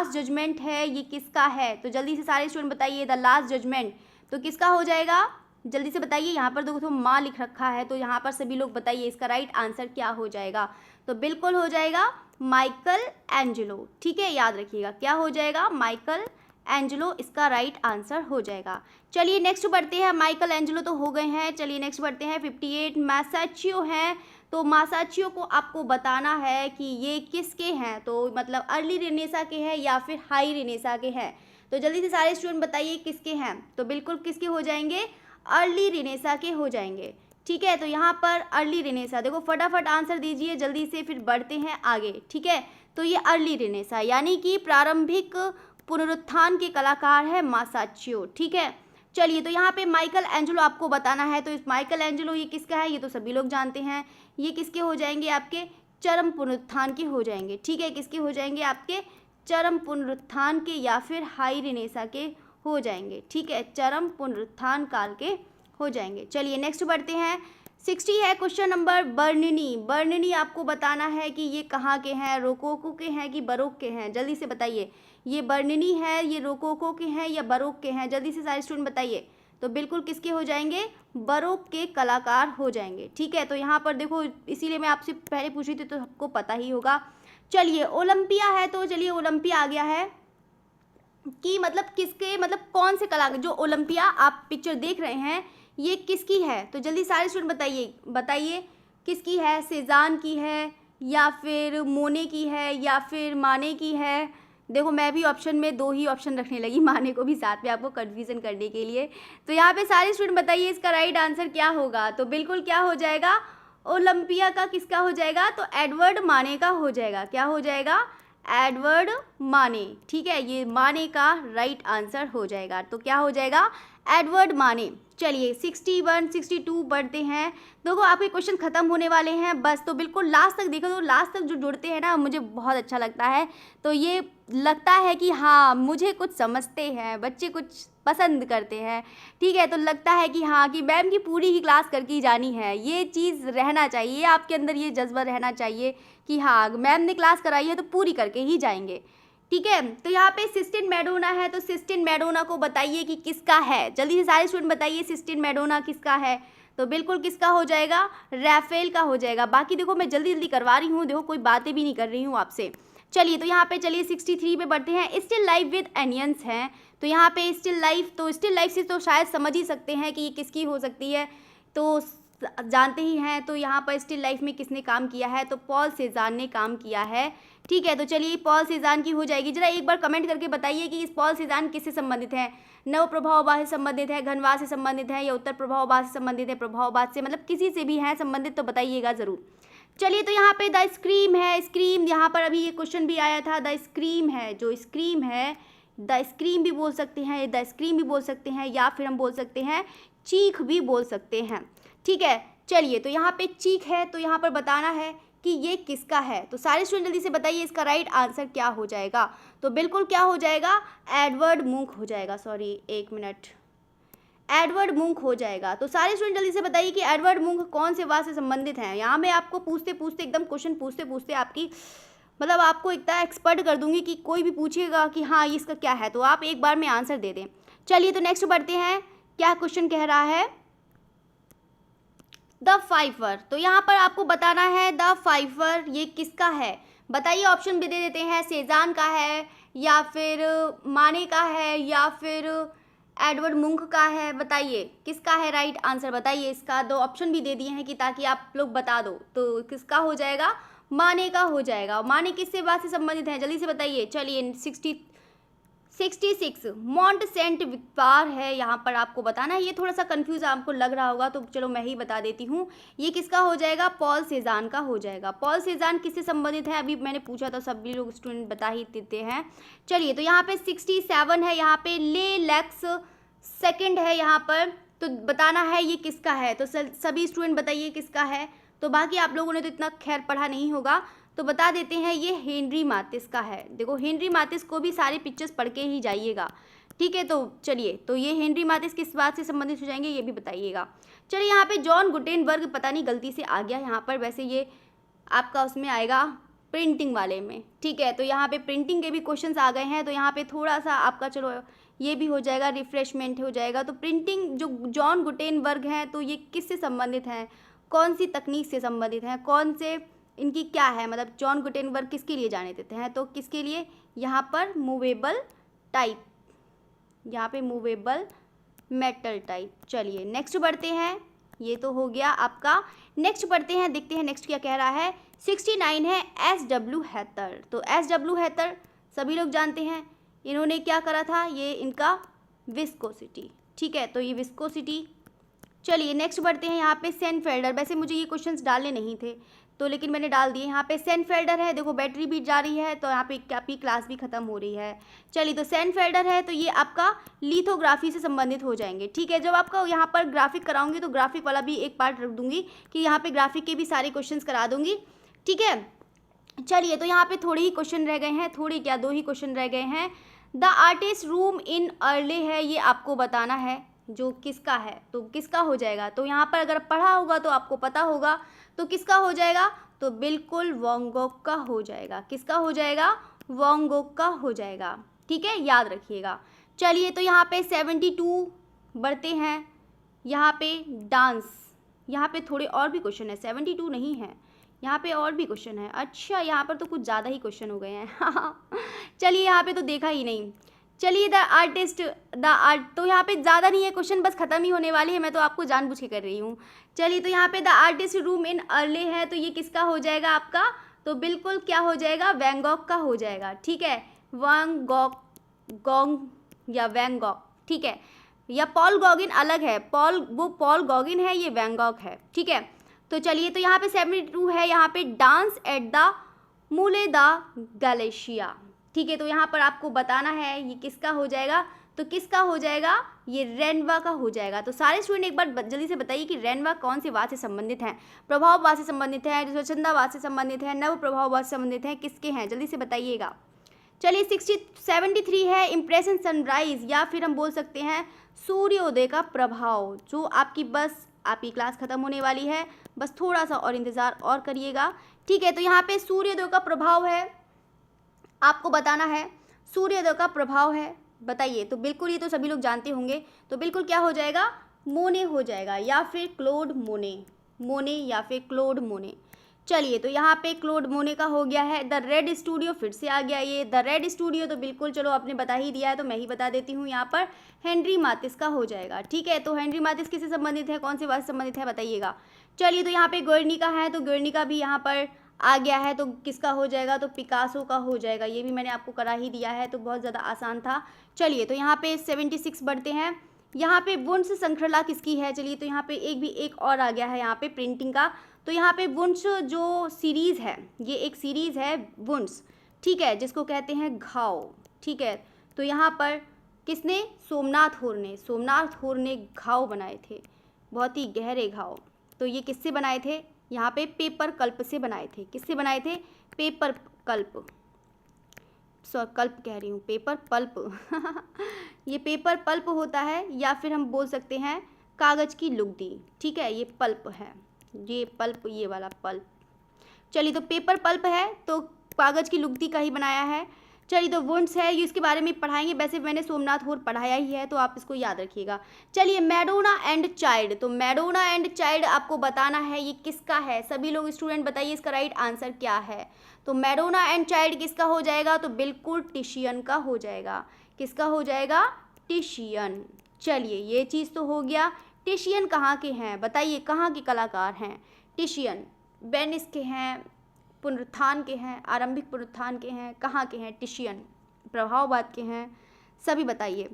S1: जजमेंट है, ये किसका है। तो जल्दी से सारे स्टूडेंट बताइए द लास्ट जजमेंट तो किसका हो जाएगा, जल्दी से बताइए। यहाँ पर देखो माँ लिख रखा है, तो यहाँ पर सभी लोग बताइए इसका राइट आंसर क्या हो जाएगा। तो बिल्कुल हो जाएगा माइकल एंजेलो। ठीक है, याद रखिएगा क्या हो जाएगा, माइकल एंजेलो इसका राइट आंसर हो जाएगा। चलिए नेक्स्ट बढ़ते हैं, माइकल एंजेलो तो हो गए हैं। चलिए नेक्स्ट बढ़ते हैं 58 मासाचियो हैं। तो मासाचियो को आपको बताना है कि ये किसके हैं, तो मतलब अर्ली रेनेसा के हैं या फिर हाई रेनेसा के हैं। तो जल्दी से सारे स्टूडेंट बताइए किसके हैं। तो बिल्कुल किसके हो जाएंगे, अर्ली रेनेसा के हो जाएंगे। ठीक है, तो यहाँ पर अर्ली रेनेसा, देखो फटाफट आंसर दीजिए जल्दी से, फिर बढ़ते हैं आगे। ठीक है, तो ये अर्ली रेनेसा यानी कि प्रारंभिक पुनरुत्थान के कलाकार है मासाचियो। ठीक है, चलिए तो यहाँ पे माइकल एंजेलो आपको बताना है। तो इस माइकल एंजेलो ये किसका है, ये तो सभी लोग जानते हैं। ये किसके हो जाएंगे, आपके चरम पुनरुत्थान के हो जाएंगे। ठीक है, किसके हो जाएंगे, आपके चरम पुनरुत्थान के या फिर हाई रेनेसा के हो जाएंगे। ठीक है, चरम पुनरुत्थान काल के हो जाएंगे। चलिए नेक्स्ट बढ़ते हैं, 60 है क्वेश्चन नंबर बर्निनी आपको बताना है कि ये कहाँ के हैं, रोकोको के हैं कि बरोक के हैं, जल्दी से बताइए। ये बर्निनी है, ये रोकोको के हैं या बरोक के हैं, जल्दी से सारे स्टूडेंट बताइए। तो बिल्कुल किसके हो जाएंगे, बरोक के कलाकार हो जाएंगे। ठीक है, तो यहाँ पर देखो इसीलिए मैं आपसे पहले पूछी थी तो सबको पता ही होगा। चलिए ओलंपिया है, तो चलिए ओलंपिया आ गया है कि मतलब किसके, मतलब कौन से कलाकार, जो ओलंपिया आप पिक्चर देख रहे हैं ये किसकी है। तो जल्दी सारे स्टूडेंट बताइए किसकी है, सेजान की है या फिर मोने की है या फिर माने की है। देखो मैं भी ऑप्शन में 2 ही ऑप्शन रखने लगी, माने को भी साथ में आपको कन्फ्यूज़न करने के लिए। तो यहाँ पे सारे स्टूडेंट बताइए इसका राइट आंसर क्या होगा। तो बिल्कुल क्या हो जाएगा, ओलंपिया का किसका हो जाएगा, तो एडवर्ड माने का हो जाएगा। क्या हो जाएगा, एडवर्ड माने। ठीक है, ये माने का राइट आंसर हो जाएगा। तो क्या हो जाएगा, एडवर्ड माने। चलिए 61 62 बढ़ते हैं। देखो आपके क्वेश्चन खत्म होने वाले हैं बस, तो बिल्कुल लास्ट तक देखो। तो लास्ट तक जो जुड़ते हैं ना मुझे बहुत अच्छा लगता है। तो ये लगता है कि हाँ मुझे कुछ समझते हैं, बच्चे कुछ पसंद करते हैं। ठीक है, तो लगता है कि हाँ कि मैम की पूरी ही क्लास करके ही जानी है। ये चीज़ रहना चाहिए आपके अंदर, ये जज्बा रहना चाहिए कि हाँ मैम ने क्लास कराई है तो पूरी करके ही जाएंगे। ठीक है, तो यहाँ पे सिस्टिन मैडोना है, तो सिस्टिन मैडोना को बताइए कि किसका है। जल्दी से सारे स्टूडेंट बताइए सिस्टिन मैडोना किसका है। तो बिल्कुल किसका हो जाएगा, राफेल का हो जाएगा। बाकी देखो मैं जल्दी जल्दी करवा रही हूँ, देखो कोई बातें भी नहीं कर रही हूँ आपसे। चलिए तो यहाँ पे चलिए 63 पे बढ़ते हैं। स्टिल लाइफ विद एनियंस हैं, तो यहाँ पे स्टिल लाइफ से तो शायद समझ ही सकते हैं कि ये किसकी हो सकती है, तो जानते ही हैं। तो यहाँ पर स्टिल लाइफ में किसने काम किया है, तो पॉल सेजान ने काम किया है। ठीक है, तो चलिए पॉल सेजान की हो जाएगी। जरा एक बार कमेंट करके बताइए कि इस पॉल सेजान किससे संबंधित है, नव प्रभाववाद से संबंधित है, घनवाद से संबंधित है या उत्तर प्रभाववाद से संबंधित है, प्रभाववाद से, मतलब किसी से भी है संबंधित तो बताइएगा ज़रूर। चलिए तो यहाँ पे द स्क्रीम है, स्क्रीम यहाँ पर अभी ये क्वेश्चन भी आया था। द स्क्रीम है, जो स्क्रीम है द स्क्रीम भी बोल सकते हैं, द स्क्रीम भी बोल सकते हैं, या फिर हम बोल सकते हैं चीख भी बोल सकते हैं। ठीक है, चलिए तो यहाँ पे चीख है, तो यहाँ पर बताना है कि ये किसका है। तो सारे स्टूडेंट जल्दी से बताइए इसका राइट आंसर क्या हो जाएगा। तो बिल्कुल क्या हो जाएगा, एडवर्ड मुंक हो जाएगा। सॉरी, एक मिनट, एडवर्ड मुंक हो जाएगा। तो सारे स्टूडेंट जल्दी से बताइए कि एडवर्ड मुंक कौन से वार से संबंधित हैं। यहाँ मैं आपको पूछते पूछते एकदम क्वेश्चन पूछते पूछते आपकी मतलब आपको इतना एक्सपर्ट कर दूंगी कि कोई भी पूछेगा कि हाँ इसका क्या है तो आप एक बार में आंसर दे दें। चलिए तो नेक्स्ट बढ़ते हैं, क्या क्वेश्चन कह रहा है, द फाइफर। तो यहाँ पर आपको बताना है द फाइफर ये किसका है। बताइए, ऑप्शन भी दे देते हैं, सेजान का है या फिर माने का है या फिर एडवर्ड मुंक का है। बताइए किसका है राइट आंसर, बताइए इसका। दो ऑप्शन भी दे दिए हैं कि ताकि आप लोग बता दो। तो किसका हो जाएगा, माने का हो जाएगा। माने किससे बात से संबंधित है, जल्दी से बताइए। चलिए 66 मॉन्ट सेंट विक्टार है, यहाँ पर आपको बताना है। ये थोड़ा सा कंफ्यूज आपको लग रहा होगा तो चलो मैं ही बता देती हूँ। ये किसका हो जाएगा, पॉल सेजान का हो जाएगा। पॉल सेजान किससे संबंधित है, अभी मैंने पूछा था, सभी लोग स्टूडेंट बता ही देते हैं। चलिए तो यहाँ पे 67 है, यहाँ पे ले लेक्स सेकेंड है यहाँ पर, तो बताना है ये किसका है। तो सभी स्टूडेंट बताइए किसका है। तो बाकी आप लोगों ने तो इतना खैर पढ़ा नहीं होगा तो बता देते हैं, ये हेनरी मातिस का है। देखो हेनरी मातिस को भी सारे पिक्चर्स पढ़ के ही जाइएगा, ठीक है। तो चलिए, तो ये हेनरी मातिस किस बात से संबंधित हो जाएंगे ये भी बताइएगा। चलिए यहाँ पे जॉन गुटेनबर्ग, पता नहीं गलती से आ गया यहाँ पर, वैसे ये आपका उसमें आएगा प्रिंटिंग वाले में, ठीक है। तो यहाँ पे प्रिंटिंग के भी क्वेश्चंस आ गए हैं तो यहाँ पे थोड़ा सा आपका चलो ये भी हो जाएगा, रिफ्रेशमेंट हो जाएगा। तो प्रिंटिंग जो जॉन गुटेनबर्ग हैं तो ये किससे संबंधित हैं, कौन सी तकनीक से संबंधित हैं, कौन से इनकी क्या है, मतलब जॉन गुटेनबर्ग किसके लिए जाने देते हैं, तो किसके लिए, यहाँ पर मूवेबल टाइप, यहाँ पे मूवेबल मेटल टाइप। चलिए नेक्स्ट बढ़ते हैं, ये तो हो गया आपका। नेक्स्ट बढ़ते हैं, देखते हैं नेक्स्ट क्या कह रहा है। 69 है SW हैथर। तो SW हैथर सभी लोग जानते हैं, इन्होंने क्या करा था, ये इनका विस्कोसिटी, ठीक है। तो ये विस्कोसिटी। चलिए नेक्स्ट बढ़ते हैं, यहाँ पे सेनफेल्डर। वैसे मुझे ये क्वेश्चंस डालने नहीं थे तो लेकिन मैंने डाल दिए। यहाँ पे सेनफेल्डर है, देखो बैटरी भी जा रही है तो यहाँ पे आपकी क्लास भी खत्म हो रही है। चलिए तो सेनफेल्डर है तो ये आपका लिथोग्राफी से संबंधित हो जाएंगे, ठीक है। जब आपका यहाँ पर ग्राफिक कराऊंगी तो ग्राफिक वाला भी एक पार्ट रख दूंगी कि यहाँ पे ग्राफिक के भी सारे क्वेश्चन करा दूंगी, ठीक है। चलिए तो यहाँ पे थोड़े ही क्वेश्चन रह गए हैं, थोड़े क्या 2 ही क्वेश्चन रह गए हैं। द आर्टिस्ट रूम इन अर्ले है, ये आपको बताना है जो किसका है, तो किसका हो जाएगा। तो यहाँ पर अगर पढ़ा होगा तो आपको पता होगा, तो किसका हो जाएगा, तो बिल्कुल वैन गॉग का हो जाएगा। किसका हो जाएगा, वैन गॉग का हो जाएगा, ठीक है, याद रखिएगा। चलिए तो यहाँ पे 72 बढ़ते हैं, यहाँ पे डांस, यहाँ पे थोड़े और भी क्वेश्चन है, 72 नहीं है, यहाँ पे और भी क्वेश्चन है। अच्छा यहाँ पर तो कुछ ज़्यादा ही क्वेश्चन हो गए हैं चलिए यहाँ पे तो देखा ही नहीं। चलिए द आर्टिस्ट द आर्ट, तो यहाँ पे ज़्यादा नहीं है क्वेश्चन, बस ख़त्म ही होने वाले हैं, मैं तो आपको जानबूझ के कर रही हूँ। चलिए तो यहाँ पे द आर्टिस्ट रूम इन अर्ले है, तो ये किसका हो जाएगा आपका, तो बिल्कुल क्या हो जाएगा, वैन गॉग का हो जाएगा, ठीक है। वैन गॉग या वैन गॉग, ठीक है, या पॉल गॉगिन अलग है, वो पॉल गॉगिन है, ये वैन गॉग है, ठीक है। तो चलिए तो यहाँ पे 72 है, यहाँ पे डांस एट द मूले द गैलेशिया, ठीक है। तो यहाँ पर आपको बताना है ये किसका हो जाएगा, तो किसका हो जाएगा, ये रेनवा का हो जाएगा। तो सारे स्टूडेंट एक बार जल्दी से बताइए कि रेनवा कौन से वाद से संबंधित हैं, प्रभाववाद से संबंधित है, स्वच्छंदावाद से संबंधित है, नव प्रभाववाद से संबंधित है, किसके हैं, जल्दी से बताइएगा। चलिए 73 है इम्प्रेशन सनराइज, या फिर हम बोल सकते हैं सूर्योदय का प्रभाव। जो आपकी क्लास खत्म होने वाली है, बस थोड़ा सा और इंतज़ार और करिएगा, ठीक है। तो यहाँ पे सूर्योदय का प्रभाव है, आपको बताना है सूर्योदय का प्रभाव है, बताइए। तो बिल्कुल ये तो सभी लोग जानते होंगे, तो बिल्कुल क्या हो जाएगा, मोने हो जाएगा या फिर क्लोड मोने या फिर क्लोड मोने। चलिए तो यहाँ पे क्लोड मोने का हो गया है। द रेड स्टूडियो फिर से आ गया, ये द रेड स्टूडियो तो बिल्कुल चलो आपने बता ही दिया है तो मैं ही बता देती हूँ, यहाँ पर हेनरी मातिस का हो जाएगा, ठीक है। तो हेनरी मातिस किससे संबंधित है, कौन से वाद से संबंधित है, बताइएगा। चलिए तो यहाँ पे गुर्निका है, तो गुर्निका भी यहाँ पर आ गया है, तो किसका हो जाएगा, तो पिकासो का हो जाएगा, ये भी मैंने आपको करा ही दिया है, तो बहुत ज़्यादा आसान था। चलिए तो यहाँ पे 76 बढ़ते हैं, यहाँ पे वुंश श्रृंखला किसकी है, चलिए तो यहाँ पे एक और आ गया है यहाँ पे प्रिंटिंग का। तो यहाँ पे वुंश जो सीरीज़ है, ये एक सीरीज़ है वुंश, ठीक है, जिसको कहते हैं घाव, ठीक है। तो यहाँ पर किसने, सोमनाथ होर ने घाव बनाए थे, बहुत ही गहरे घाव। तो ये किससे बनाए थे, यहाँ पे पेपर कल्प से बनाए थे। किससे बनाए थे? पेपर कल्प, कल्प कह रही हूँ, पेपर पल्प ये पेपर पल्प होता है, या फिर हम बोल सकते हैं कागज़ की लुगदी। ठीक है, ये पल्प है, ये पल्प, ये वाला पल्प। चलिए, तो पेपर पल्प है तो कागज़ की लुगदी का ही बनाया है। चलिए, तो वुंड्स है, ये इसके बारे में पढ़ाएंगे, वैसे मैंने सोमनाथ होर पढ़ाया ही है तो आप इसको याद रखिएगा। चलिए, मैडोना एंड चाइल्ड, तो मैडोना एंड चाइल्ड आपको बताना है ये किसका है। सभी लोग स्टूडेंट बताइए इसका राइट आंसर क्या है। तो मैडोना एंड चाइल्ड किसका हो जाएगा? तो बिल्कुल टिशियन का हो जाएगा। किसका हो जाएगा? टिशियन। चलिए, ये चीज़ तो हो गया। टिशियन कहाँ के हैं बताइए, कहाँ के कलाकार हैं टिशियन? वेनिस के हैं, पुनरुत्थान के हैं, आरंभिक पुनरुत्थान के हैं, कहाँ के हैं टिशियन? प्रभाववाद के हैं, सभी बताइए।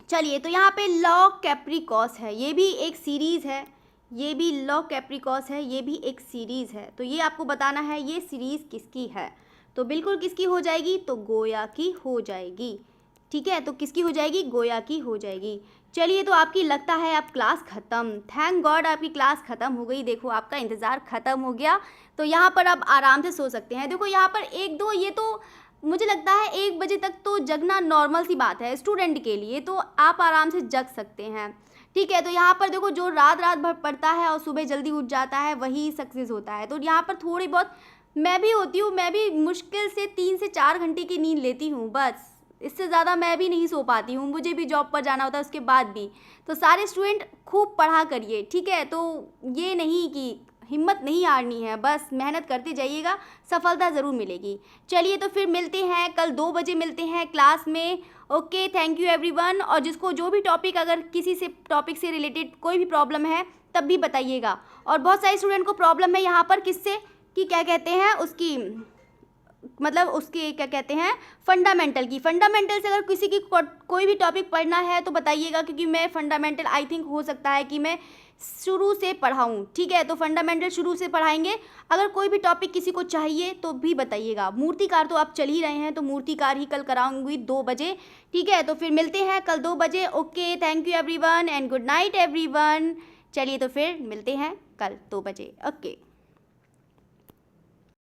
S1: चलिए, तो यहाँ पे लॉ कैप्रिकॉस है, ये भी एक सीरीज़ है, ये भी लॉ कैप्रिकॉस है, ये भी एक सीरीज़ है। तो ये आपको बताना है ये सीरीज़ किसकी है। तो बिल्कुल किसकी हो जाएगी? तो गोया की हो जाएगी। ठीक है, तो किसकी हो जाएगी? गोया की हो जाएगी। चलिए, तो आपकी लगता है अब क्लास ख़त्म। थैंक गॉड आपकी क्लास ख़त्म हो गई। देखो, आपका इंतज़ार ख़त्म हो गया, तो यहाँ पर आप आराम से सो सकते हैं। देखो, यहाँ पर 1-2, ये तो मुझे लगता है 1 बजे तक तो जगना नॉर्मल सी बात है स्टूडेंट के लिए, तो आप आराम से जग सकते हैं। ठीक है, तो यहाँ पर देखो, जो रात भर पढ़ता है और सुबह जल्दी उठ जाता है वही सक्सेस होता है। तो यहाँ पर थोड़ी बहुत मैं भी होती हूँ, मैं भी मुश्किल से 3 से 4 घंटे की नींद लेती हूँ, बस इससे ज़्यादा मैं भी नहीं सो पाती हूँ, मुझे भी जॉब पर जाना होता है उसके बाद भी। तो सारे स्टूडेंट खूब पढ़ा करिए। ठीक है, तो ये नहीं कि हिम्मत नहीं हारनी है, बस मेहनत करते जाइएगा, सफलता ज़रूर मिलेगी। चलिए, तो फिर मिलते हैं कल 2 बजे मिलते हैं क्लास में। Okay, thank you everyone. और जिसको जो भी टॉपिक, अगर किसी से टॉपिक से रिलेटेड कोई भी प्रॉब्लम है तब भी बताइएगा। और बहुत सारे स्टूडेंट को प्रॉब्लम है यहाँ पर किससे, कि क्या कहते हैं उसकी, मतलब उसके क्या कहते हैं फंडामेंटल की। फंडामेंटल से अगर किसी की कोई भी टॉपिक पढ़ना है तो बताइएगा, क्योंकि मैं फंडामेंटल आई थिंक हो सकता है कि मैं शुरू से पढ़ाऊँ। ठीक है, तो फंडामेंटल शुरू से पढ़ाएंगे। अगर कोई भी टॉपिक किसी को चाहिए तो भी बताइएगा। मूर्तिकार तो आप चल ही रहे हैं, तो मूर्तिकार ही कल कराऊंगी 2 बजे। ठीक है, तो फिर मिलते हैं कल 2 बजे। Okay, thank you everyone and good night everyone. चलिए, तो फिर मिलते हैं कल 2 बजे। ओके।